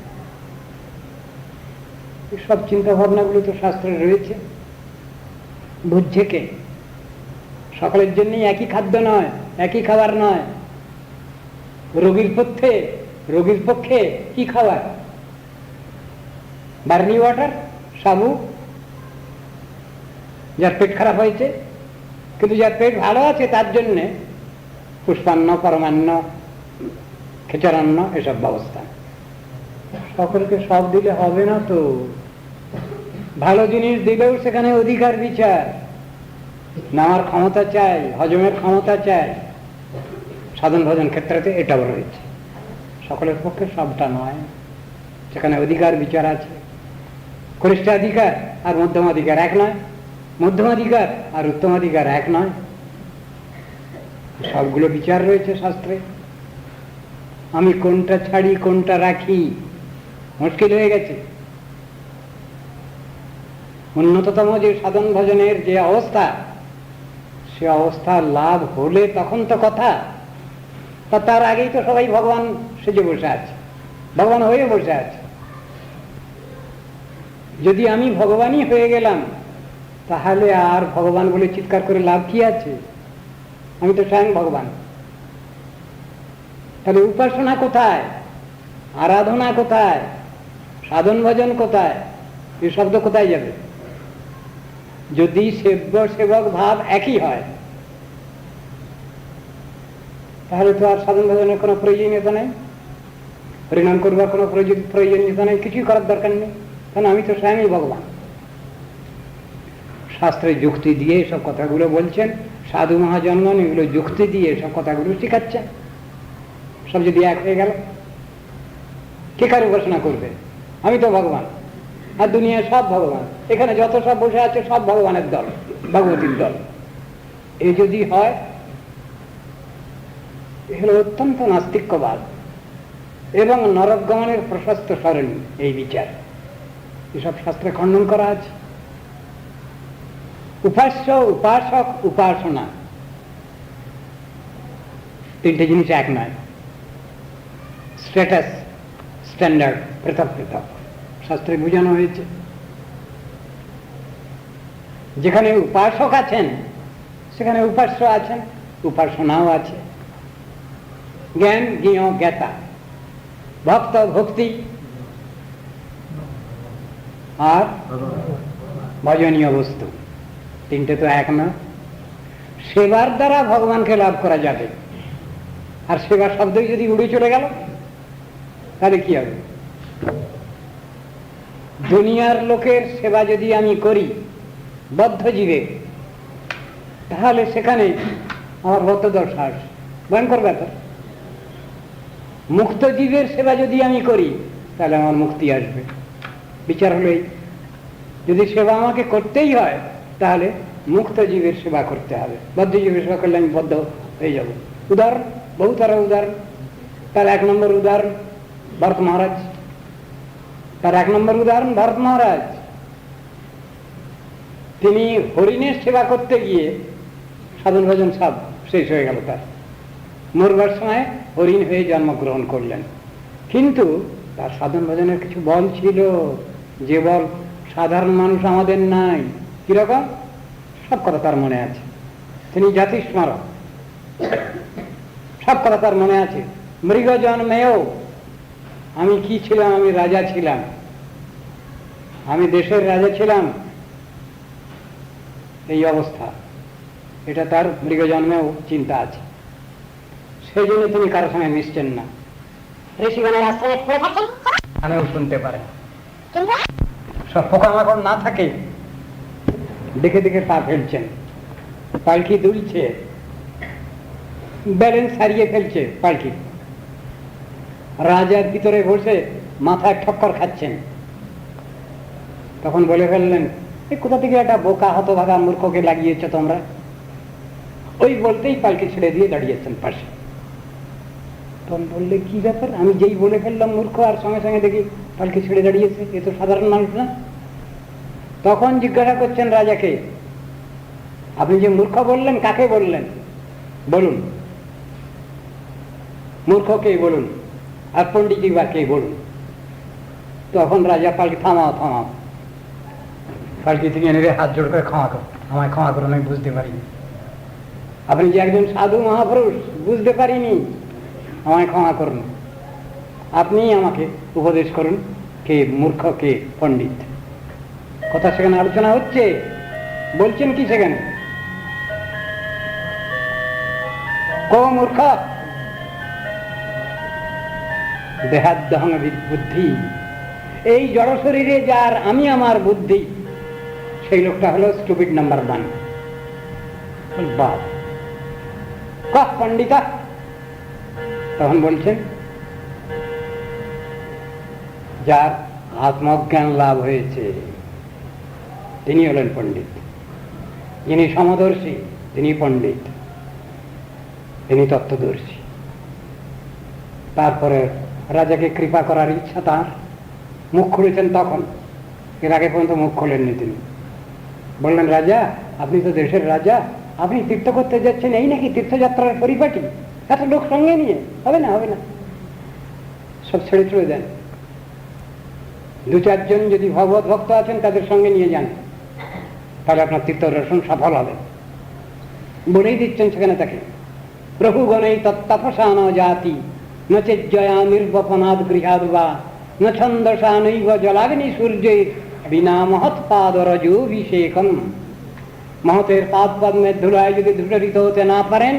সব চিন্তা ভাবনাগুলো তো শাস্ত্রে রয়েছে। বুঝছে কে? সকলের জন্যই একই খাদ্য নয়, একই খাবার নয়। রোগীর পক্ষে কি খাবার? বার্লি ওয়াটার, সাবু, যার পেট খারাপ হয়েছে। কিন্তু যার পেট ভালো আছে তার জন্যে পুষ্পান্ন, পরমান্ন, খেচারান্ন, এসব ব্যবস্থা। সকলকে সব দিলে হবে না তো। ভালো জিনিস দিলেও সেখানে অধিকার বিচার, নেওয়ার ক্ষমতা চাই, হজমের ক্ষমতা চাই। সাধন ভজন ক্ষেত্রেতে এটা রয়েছে। সকলের পক্ষে সবটা নয়, সেখানে অধিকার বিচার আছে। কনিষ্ঠাধিকার আর মধ্যমাধিকার এক নয়, মধ্যমাধিকার আর উত্তমাধিকার এক নয়। সবগুলো বিচার রয়েছে শাস্ত্রে। আমি কোনটা ছাড়ি কোনটা রাখি, মুশকিল হয়ে গেছে। উন্নততম যে সাধন ভজনের যে অবস্থা, সে অবস্থা লাভ হলে তখন তো কথা। তার আগেই তো সবাই ভগবান সেজে বসে আছে, ভগবান হয়ে বসে আছে। যদি আমি ভগবানই হয়ে গেলাম, তাহলে আর ভগবান বলে চিৎকার করে লাভ কি আছে? আমি তো স্বয়ং ভগবান। তাহলে উপাসনা কোথায়, আরাধনা কোথায়, সাধন ভজন কোথায়, এই শব্দ কোথায় যাবে? যদি সেব্য সেবক ভাব একই হয়, তাহলে তো আর সাধন ভজনের কোনো প্রয়োজনীয়তা নেই, পরিণাম করবার কোনো প্রয়োজনীয়তা নেই, কিছুই করার দরকার নেই। কারণ আমি তো স্বয়ংই ভগবান। শাস্ত্রে যুক্তি দিয়ে এসব কথাগুলো বলছেন, সাধু মহাজনগণ এগুলো যুক্তি দিয়ে এসব কথাগুলো শিখাচ্ছেন। সব যদি এক হয়ে গেল, কে কার উপাসনা করবে? আমি তো ভগবান, আর দুনিয়ায় সব ভগবান। এখানে যত সব বসে আছে সব ভগবানের দল, ভগবতীর দল। এ যদি হয়, এ হলো অত্যন্ত নাস্তিক্যবাদ এবং নরকগমনের প্রশস্ত সরণি এই বিচার। এসব শাস্ত্রে খণ্ডন করা আছে। উপাস্য, উপাসক, উপাসনা তিনটে জিনিস এক নয়। স্ট্যাটাস, স্ট্যান্ডার্ড পৃথক পৃথক শাস্ত্রে বোঝানো হয়েছে। যেখানে উপাসক আছেন সেখানে উপাস্য আছেন, উপাসনাও আছে। জ্ঞান, জ্ঞেয়, জ্ঞাতা, ভক্ত, ভক্তি, আর ভজনীয় বস্তু, তিনটে তো এক না। সেবার দ্বারা ভগবানকে লাভ করা যাবে, আর সেবা শব্দই যদি উড়ে চলে গেল তাহলে কি হবে? দুনিয়ার লোকের সেবা যদি আমি করি বদ্ধ জীবে, তাহলে সেখানে আমার বদ্ধদশা আসে, ভয়ঙ্কর ব্যাপার। মুক্ত জীবের সেবা যদি আমি করি তাহলে আমার মুক্তি আসবে। বিচার হলো এই, যদি সেবা আমাকে করতেই হয় তাহলে মুক্ত জীবের সেবা করতে হবে। বদ্ধ জীবের সেবা করলে আমি বদ্ধ হয়ে যাব। উদাহরণ বহু তারা উদাহরণ। তার এক নম্বর উদাহরণ ভরত মহারাজ। তার এক নম্বর উদাহরণ ভরত মহারাজ। তিনি হরিণের সেবা করতে গিয়ে সাধন ভজন সব শেষ হয়ে গেল। তার মরবার সময় হরিণ হয়ে জন্মগ্রহণ করলেন, কিন্তু তার সাধন ভজনের কিছু বল ছিল, যে বল সাধারণ মানুষ আমাদের নাই। কিরকম? সব কথা তার মনে আছে। তিনি জাতি স্মারক, সব কথা তার মনে আছে। মৃগ জন্মেও আমি কি ছিলাম? আমি রাজা ছিলাম, আমি দেশের রাজা ছিলাম, এই অবস্থা। এটা তার মৃগ জন্মেও চিন্তা আছে। সেই জন্য তিনি কারোর সঙ্গে মিশছেন না। আমিও শুনতে পারেন, সব পোকামাকড় না থাকে, দেখে দেখে পা ফেলছেন, পালকি দুলছে, ব্যালেন্স হারিয়ে ফেলছে পালকি। রাজার ভিতরে বসে মাথায় ঠক্কর খাচ্ছেন। তখন বলে ফেললেন, এই কোথা থেকে একটা বোকা হতভাগা মূর্খকে লাগিয়েছ তোমরা? ওই বলতেই পালকি ছেড়ে দিয়ে দাঁড়িয়েছেন পাশে। তখন বললে, কি ব্যাপার? আমি যেই বলে ফেললাম মূর্খ, আর সঙ্গে সঙ্গে দেখি পালকি ছেড়ে দাঁড়িয়েছে, এ তো সাধারণ মানুষ না। তখন জিজ্ঞাসা করছেন রাজাকে, আপনি যে মূর্খ বললেন, কাকে বললেন বলুন? মূর্খ কে বলুন, আর পণ্ডিতজি বা কে বলুন? তখন রাজা পালকি, থামাও থামাও। পালকি থেকে এনে হাত জোড় করে, ক্ষমা করো, আমায় ক্ষমা করুন, আমি বুঝতে পারিনি। আপনি যে একজন সাধু মহাপুরুষ, বুঝতে পারিনি, আমায় ক্ষমা করুন। আপনি আমাকে উপদেশ করুন, কে মূর্খ কে পণ্ডিত। কথা সেখানে আলোচনা হচ্ছে, বলছেন কি সেখানে? কো মূর্খ? দেহাদ্যহং বুদ্ধি। এই জড় শরীরে যার আমি আমার বুদ্ধি, সেই লোকটা হলো স্টুপিড নাম্বার 1। বাপ কহ পণ্ডিতা, তখন বলছেন যার আত্মজ্ঞান লাভ হয়েছে তিনি হলেন পণ্ডিত, যিনি সমদর্শী তিনি পণ্ডিত, তিনি তত্ত্বদর্শী। তারপরে রাজাকে কৃপা করার ইচ্ছা তার, মুখ খুলেছেন তখন, এর আগে পর্যন্ত মুখ খোলেননি তিনি। বললেন, রাজা আপনি তো দেশের রাজা, আপনি তীর্থ করতে যাচ্ছেন, এই নাকি তীর্থযাত্রার পরিপাটি, এত লোক সঙ্গে নিয়ে? হবে না, হবে না, সব ছেড়ে চলে দেন। 2-4 জন যদি ভগবত ভক্ত আছেন তাদের সঙ্গে নিয়ে যান, তাহলে আপনার তীর্থ দর্শন সফল হবে। বলেই দিচ্ছেন সেখানে তাকে, প্রভু গণেই তত্তাপসা ন জাতি নচেজ্জয়া নির্বপনাদ গৃহাদ বা ন ছন্দসা নৈব জলাগ্নি সূর্যের বিনা মহৎ পাদ রজোভিষেকম। মহতের পাদ পদ্মের ধুলায় যদি ধূসরিত হতে না পারেন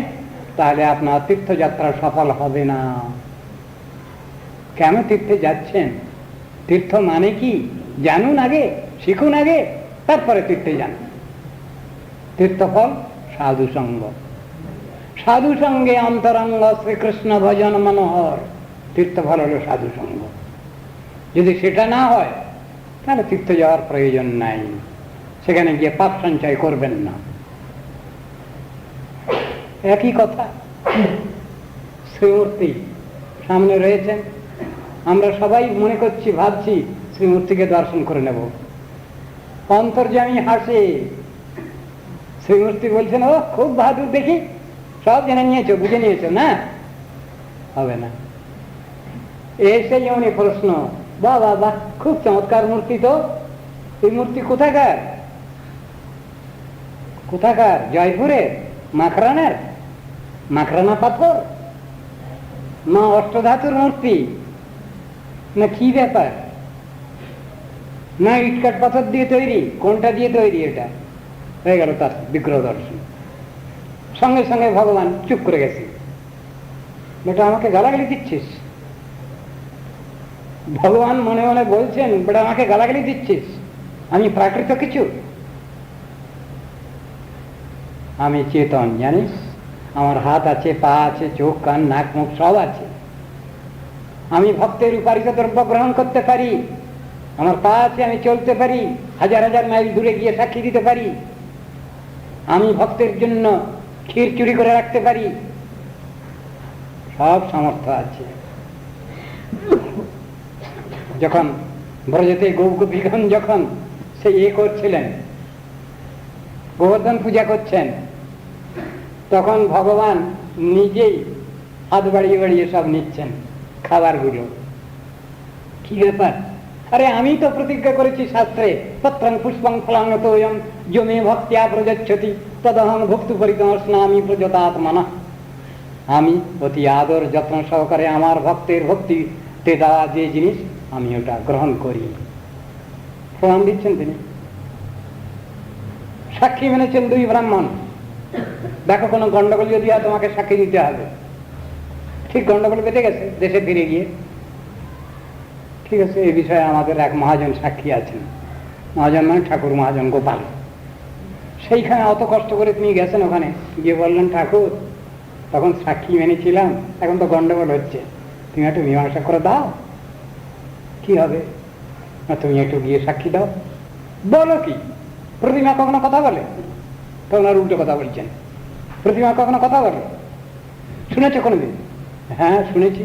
তাহলে আপনার তীর্থযাত্রা সফল হবে না। কেন তীর্থে যাচ্ছেন? তীর্থ মানে কি জানুন আগে, শিখুন আগে, তারপরে তীর্থে যান। তীর্থফল সাধু সঙ্গ, সাধু সঙ্গে অন্তরঙ্গ শ্রীকৃষ্ণ ভজন মনোহর। তীর্থফল হলো সাধু সঙ্গ। যদি সেটা না হয় তাহলে তীর্থ যাওয়ার প্রয়োজন নাই, সেখানে গিয়ে পাপ সঞ্চয় করবেন না। একই কথা, শ্রীমূর্তি সামনে রয়েছেন, আমরা সবাই মনে করছি, ভাবছি শ্রীমূর্তিকে দর্শন করে নেব। অন্তর্যামী হাসে, শ্রীমূর্তি বলছেন, ও খুব বাহাদুর দেখি, সব জেনে নিয়েছো, বুঝে নিয়েছো না? হবে না। এসে যেমনই প্রশ্ন, বাহ বাহ বাহ, খুব চমৎকার মূর্তি তো, এই মূর্তি কোথাকার? কোথাকার? জয়পুরের? মাখরানার? মাখরানা পাথর না অষ্টধাতুর মূর্তি না কি ব্যাপার? না ইটকাট পাথর দিয়ে তৈরি? কোনটা দিয়ে তৈরি? এটা হয়ে গেল তার বিগ্রহ দর্শন। সঙ্গে সঙ্গে ভগবান চুপ করে গেছে। বেটা আমাকে গালাগালি দিচ্ছিস? ভগবান মনে মনে বলছেন, বেটা আমাকে গালাগালি দিচ্ছিস? আমি প্রাকৃত কিছু? আমি চেতন, জানিস? আমার হাত আছে, পা আছে, চোখ কান নাক মুখ সব আছে। আমি ভক্তের উপারিত দ্রব্য গ্রহণ করতে পারি, আমার পা আছে, আমি চলতে পারি, 1000 মাইল দূরে গিয়ে সাক্ষী দিতে পারি, আমি ভক্তের জন্য ক্ষীর চুরি করে রাখতে পারি, সব সামর্থ্য আছে। যখন ব্রজতে গোপীগণ যখন সে করছিলেন, গোবর্ধন পূজা করছেন, তখন ভগবান নিজেই হাত বাড়িয়ে বাড়িয়ে সব নিচ্ছেন খাবারগুলো। কি ব্যাপার? আরে আমি তো প্রতিজ্ঞা করেছি শাস্ত্রে, পত্রং পুষ্পং ফলাঙ্গতোয়ং যমে ভক্ত্যা প্রযচ্ছতি তদহং ভক্তু পরিতমস্নামি প্রযতাত্মনা। আমি অতি আদর যত্ন সহকারে আমার ভক্তের ভক্তিতে দেওয়া যে জিনিস আমি ওটা গ্রহণ করি। প্রমাণ দিচ্ছেন তিনি। সাক্ষী মেনেছেন 2 ব্রাহ্মণ। দেখো কোনো গন্ডগোল যদি হয় তোমাকে সাক্ষী দিতে হবে। ঠিক গন্ডগোল বেঁধে গেছে দেশে ফিরে গিয়ে, ঠিক আছে, এই বিষয়ে আমাদের এক মহাজন সাক্ষী আছেন। মহাজন মানে ঠাকুর মহাজন গোপাল। সেইখানে অত কষ্ট করে তিনি গেছেন, ওখানে গিয়ে বললেন, ঠাকুর তখন সাক্ষী মেনেছিলাম, এখন তো গন্ডগোল হচ্ছে, তুমি একটু মীমাংসা করে দাও। কি হবে? না তুমি একটু গিয়ে সাক্ষী দাও। বলো কি? প্রতিমা কখনো কথা বলে? তখন আর উল্টো কথা বলছেন। প্রতিমা কখনো কথা বলে? শুনেছো কোনোদিন? হ্যাঁ শুনেছি।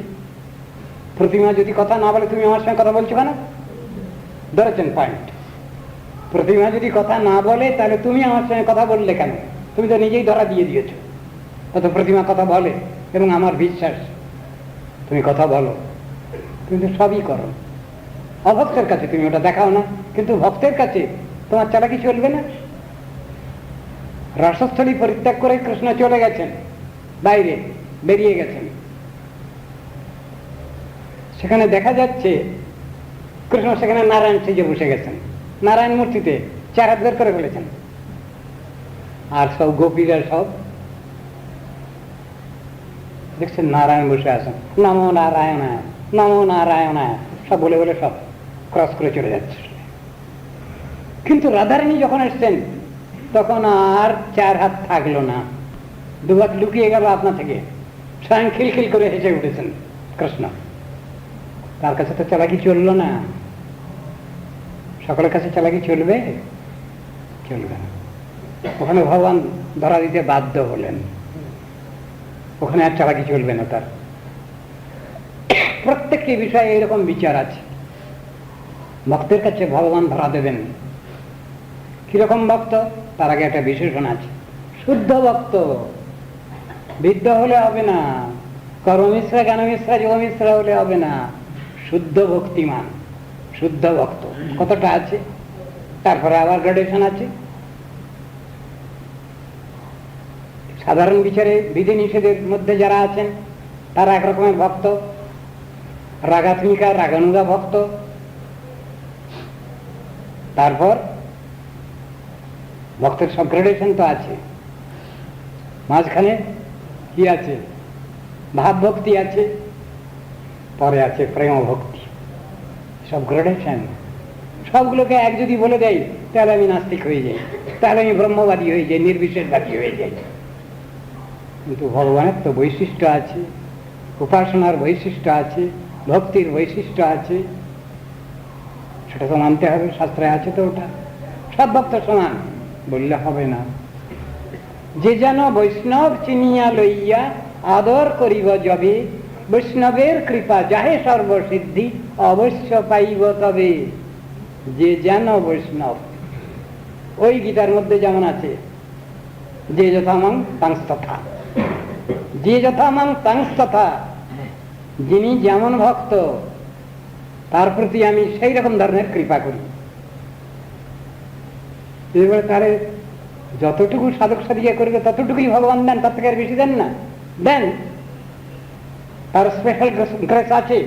প্রতিমা যদি কথা না বলে তুমি আমার সঙ্গে কথা বলছো কেন? ধরেছেন পয়েন্ট। প্রতিমা যদি কথা না বলে তাহলে তুমি আমার সঙ্গে কথা বললে কেন? তুমি তো নিজেই ধরা দিয়ে দিয়েছো। অত প্রতিমা কথা বলে এবং আমার বিশ্বাস তুমি কথা বলো, তুমি তো সবই করো। অভক্তের কাছে তুমি ওটা দেখাও না, কিন্তু ভক্তের কাছে তোমার চালাকি চলবে না। রসস্থলী পরিত্যাগ করে কৃষ্ণ চলে গেছেন, বাইরে বেরিয়ে গেছেন। সেখানে দেখা যাচ্ছে কৃষ্ণ সেখানে নারায়ণ সেজে বসে গেছেন, নারায়ণ মূর্তিতে 4 হাত বের করে ফেলেছেন। আর সব গোপীরা সব দেখছেন নারায়ণ বসে আছেন, নমো নারায়ণায় নমো নারায়ণায় সব বলে বলে সব ক্রস করে চলে যাচ্ছে। কিন্তু রাধারানী যখন এসছেন তখন আর 4 হাত থাকলো না, 2 হাত লুকিয়ে গেল আপনা থেকে। স্বয়ং খিলখিল করে হেসে উঠেছেন কৃষ্ণ। তার কাছে তো চালাকি চললো না। সকলের কাছে চালাকি চলবে? চলবে না। ওখানে ভগবান ধরা দিতে বাধ্য হলেন, ওখানে আর চালাকি চলবে না। তার প্রত্যেকটি বিষয়ে এরকম বিচার আছে। ভক্তের কাছে ভগবান ধরা দেবেন। কিরকম ভক্ত? তার আগে একটা বিশেষণ আছে, শুদ্ধ ভক্ত। বিদ্য হলে হবে না, কর্মমিশ্রা জ্ঞানমিশ্রা যোগমিশ্রা হলে হবে না, শুদ্ধ ভক্তিমান, শুদ্ধ ভক্ত কতটা আছে। তারপরে আবার গ্রেডেশন আছে। সাধারণ বিচারে বিধি নিষেধের মধ্যে যারা আছেন তারা একরকমের ভক্ত, রাগাত্মিকা রাগানুগা ভক্ত। তারপর ভক্তের সব গ্রেডেশন তো আছে। মাঝখানে কি আছে? ভাব ভক্তি আছে, পরে আছে প্রেম ভক্তি। সব গ্রেডেশন। সবগুলোকে এক যদি বলে দেয় তাহলে আমি নাস্তিক হয়ে যাই, তাহলে আমি ব্রহ্মবাদী হয়ে যাই, নির্বিশেষবাদী হয়ে যাই। কিন্তু ভগবানের তো বৈশিষ্ট্য আছে, উপাসনার বৈশিষ্ট্য আছে, ভক্তির বৈশিষ্ট্য আছে, সেটা তো মানতে হবে। শাস্ত্রে আছে তো ওটা। সব ভক্ত সমান বললে হবে না। যে যেন বৈষ্ণব চিনিয়া লইয়া আদর করিব যবে, বৈষ্ণবের কৃপা যাহে সর্বসিদ্ধি অবশ্য পাইব তবে। যে যেন বৈষ্ণব, ওই গীতার মধ্যে যেমন আছে, যে যথামাং তাংস্তথা, যে যথামাং তাংস্তথা, যিনি যেমন ভক্ত তার প্রতি আমি সেই রকম ধরনের কৃপা করি। এবারে তারে যতটুকু সাধক সাধিকা করবে ততটুকুই ভগবান দেন, তার থেকে আর বেশি দেন না। দেন, তার স্পেশাল গ্রেস আছে,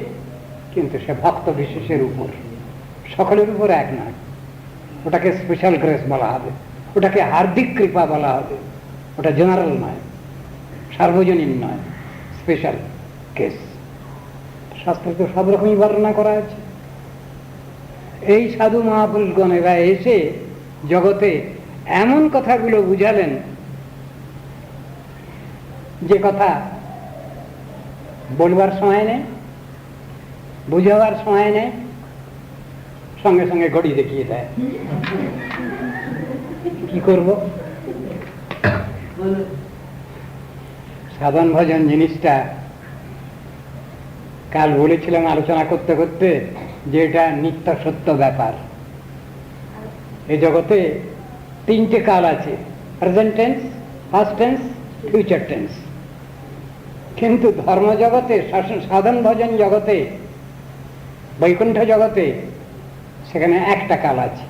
কিন্তু সে ভক্ত বিশেষের উপর, সকলের উপর এক নয়। ওটাকে স্পেশাল গ্রেস বলা হবে, ওটাকে হার্দিক কৃপা বলা হবে। ওটা জেনারেল নয়, সার্বজনীন নয়, স্পেশাল কেস। শাস্ত্রে তো সব রকমই বর্ণনা করা আছে। এই সাধু মহাপুরুষগণ এরা এসে জগতে এমন কথাগুলো বুঝালেন, যে কথা বলবার সময় নেই, বুঝাবার সময় নেই, সঙ্গে সঙ্গে ঘড়ি দেখিয়ে দেয়। কি করব? সাধন ভজন জিনিসটা কাল বলেছিলাম আলোচনা করতে করতে যে এটা নিত্য সত্য ব্যাপার। এই জগতে 3টে কাল আছে, present tense, past tense, future tense. কিন্তু ধর্ম জগতে, সাধন ভজন জগতে, বৈকুণ্ঠ জগতে সেখানে একটা কাল আছে,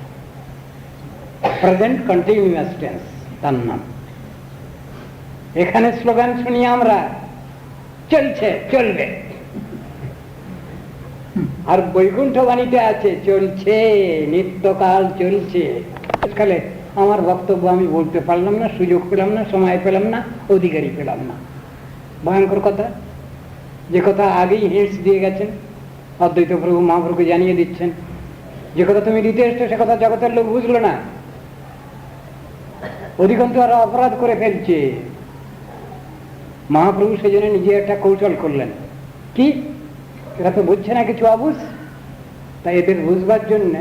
প্রেজেন্ট কন্টিনিউয়াস টেন্স, তার নাম। এখানে স্লোগান শুনি আমরা, চলছে চলবে। আর বৈকুণ্ঠ বাণীতে আছে চলছে, নিত্যকাল চলছে। কালে আমার বক্তব্য আমি বলতে পারলাম না, সুযোগ পেলাম না, সময় পেলাম না, অধিকারী পেলাম না। ভয়ঙ্কর কথা, যে কথা আগেই হিন্টস দিয়ে গেছেন, অদ্বৈত প্রভু মহাপ্রভুকে জানিয়ে দিচ্ছেন। যে কথা তুমি দিতে এসছো সে কথা জগতের লোক বুঝলো না, অধিকন্তু আরো অপরাধ করে ফেলছে। মহাপ্রভু সেজন্য নিজে একটা কৌশল করলেন। কি? এরা তো বুঝছে না, কিছু অবুঝ, তাই এদের বুঝবার জন্য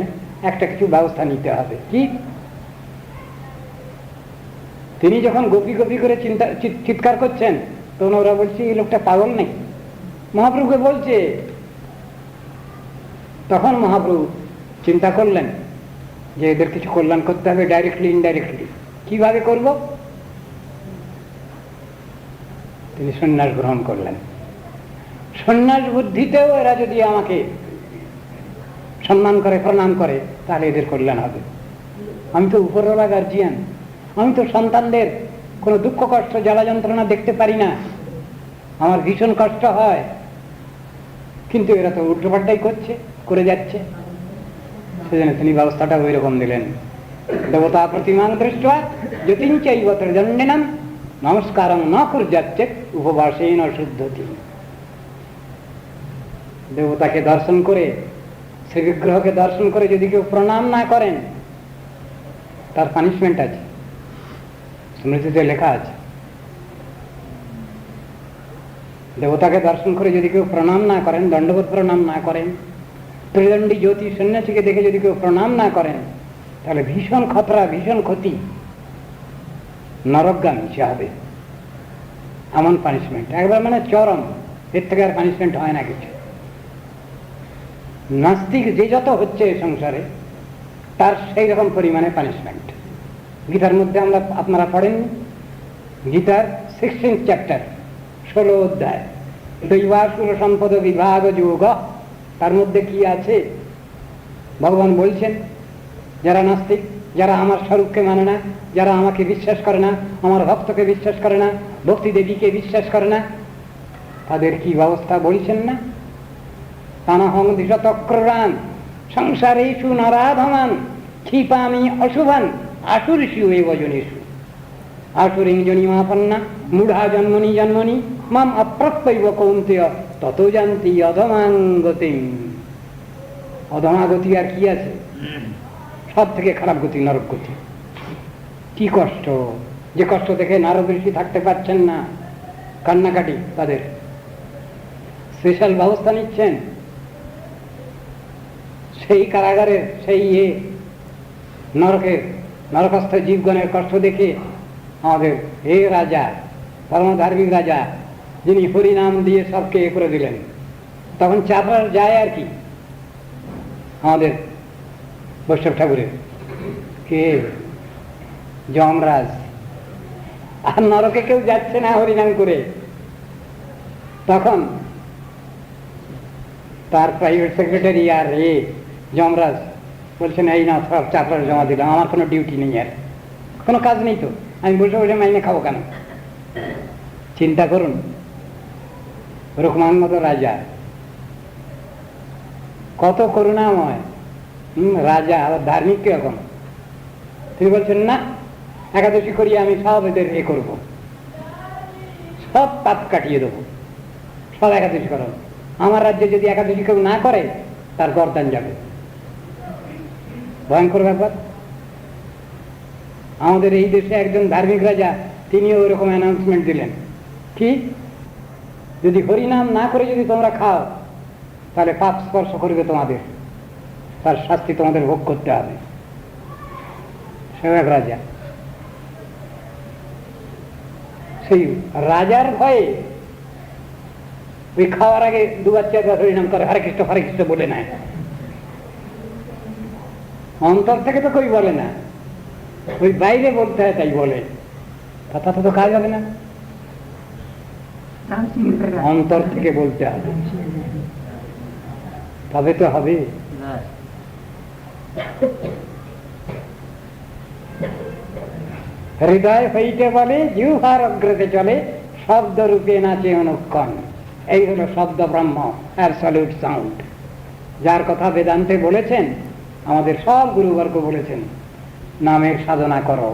একটা কিছু ব্যবস্থা নিতে হবে। কি? তিনি যখন গোপী গোপী করে চিৎকার করছেন তখন ওরা বলছে এই লোকটা পাগল নেই, মহাপ্রভুকে বলছে। তখন মহাপ্রভু চিন্তা করলেন যে এদের কিছু কল্যাণ করতে হবে, ডাইরেক্টলি ইনডাইরেক্টলি। কিভাবে করব? তিনি সন্ন্যাস গ্রহণ করলেন। সন্ন্যাস বুদ্ধিতেও এরা যদি আমাকে সম্মান করে, প্রণাম করে, তাহলে এদের কল্যাণ হবে। আমি তো উপরওয়ালা গার্জিয়ান, আমি তো সন্তানদের কোনো দুঃখ কষ্ট জ্বালা যন্ত্রণা দেখতে পারি না, আমার ভীষণ কষ্ট হয়। কিন্তু এরা তো উল্টোপাল্টাই করছে, করে যাচ্ছে। সেজন্য তিনি ব্যবস্থাটা ওই রকম দিলেন। দেবতা প্রতিমান দৃষ্টা জ্যোতিঞ্চৈব ত্রিদণ্ডিনাম নমস্কারং ন কুর্যাচ্চেৎ উপবাসেন শুদ্ধতি। দেবতাকে দর্শন করে, শ্রীবিগ্রহকে দর্শন করে যদি কেউ প্রণাম না করেন তার পানিশমেন্ট আছে, স্মৃতিতে লেখা আছে। দেবতাকে দর্শন করে যদি কেউ প্রণাম না করেন, দণ্ডবোধ প্রণাম না করেন, ত্রিদণ্ডী জ্যোতি সন্ন্যাসীকে দেখে যদি কেউ প্রণাম না করেন, তাহলে ভীষণ খতরা, ভীষণ ক্ষতি, নরকগামী সে হবে। এমন পানিশমেন্ট একবার মানে চরম, এর থেকে আর পানিশমেন্ট হয় না কিছু। নাস্তিক যে যত হচ্ছে সংসারে, তার সেই রকম পরিমাণে পানিশমেন্ট। গীতার মধ্যে আমরা, আপনারা পড়েন গীতার 16th চ্যাপ্টার, 16 অধ্যায়, দৈবাসুর সম্পদ বিভাগ যোগ, তার মধ্যে কি আছে ভগবান বলছেন, যারা নাস্তিক, যারা আমার স্বরূপকে মানে না, যারা আমাকে বিশ্বাস করে না, আমার ভক্তকে বিশ্বাস করে না, ভক্তি দেবীকে বিশ্বাস করে না, তাদের কি ব্যবস্থা বলছেন না? তানহং দিশতক্রান সংসারেষু নরাধমান ক্ষিপামি অশুভান আসুরিষু এব জনেষু আসুরিং জনিমাপন্না মূঢ়া জন্মনি জন্মনি মাম অপ্রাপ্যৈব কৌন্তেয় তত জানতি অধমাং গতিম। অধমা গতি আর কি আছে? সব থেকে খারাপ গতি নরক গতি। কি কষ্ট, যে কষ্ট থেকে নারদ ঋষি থাকতে পারছেন না, কান্নাকাটি, তাদের স্পেশাল ব্যবস্থা নিচ্ছেন। সেই কারাগারের সেই নরকের নরকস্থ জীবগণের কষ্ট দেখে আমাদের হে রাজা, পরম ধার্মিক রাজা, যিনি হরিনাম দিয়ে সবকে এ করে দিলেন, তখন চাপড়ার যায় আর কি আমাদের বৈষ্ণব ঠাকুরের, কে যমরাজ। আর নরকে কেউ যাচ্ছে না হরিনাম করে। তখন তার প্রাইভেট সেক্রেটারি আর যমরাজ বলছেন, এই না সব চাপড়ার জমা দিলাম, আমার কোনো ডিউটি নেই, আর কোনো কাজ নেই, তো আমি বসে বসে মাইনে খাবো কেন? চিন্তা করুন, রুকমান মতো রাজা, কত করুণাময় রাজা, আবার ধার্মিক কিরকম। তিনি বলছেন, না, একাদশী করিয়া আমি সব এদের এ করবো, সব পাপ কাটিয়ে দেবো, সব একাদশী করো। আমার রাজ্যে যদি একাদশী কেউ না করে, তার গর্দান যাবে। ভয়ঙ্কর ব্যাপার। আমাদের এই দেশে একজন ধার্মিক রাজা, তিনিও ওইরকম অ্যানাউন্সমেন্ট দিলেন, কি যদি হরিনাম না করে যদি তোমরা খাও, তাহলে পাপ স্পর্শ করবে তোমাদের, তার শাস্তি তোমাদের ভোগ করতে হবে। সে এক রাজা। সেই রাজার ভয়ে ওই খাওয়ার আগে দুবার চারবার হরিনাম করে, হরে কৃষ্ণ বলে নেয়। অন্তর থেকে তো কই বলে না, ওই বাইরে বলতে হয় তাই বলে, কথা তো কাজ হবে না, অন্তর থেকে বলতে হবে, তবে তো হবে। হৃদয় হইতে বলে, জিহ্বার অগ্রতে চলে, শব্দ রূপে নাচে অনুক্ষণ। এই হলো শব্দ ব্রহ্ম, অ্যাবসলিউট সাউন্ড, যার কথা বেদান্তে বলেছেন, আমাদের সব গুরুবর্গ বলেছেন, নামের সাধনা করো।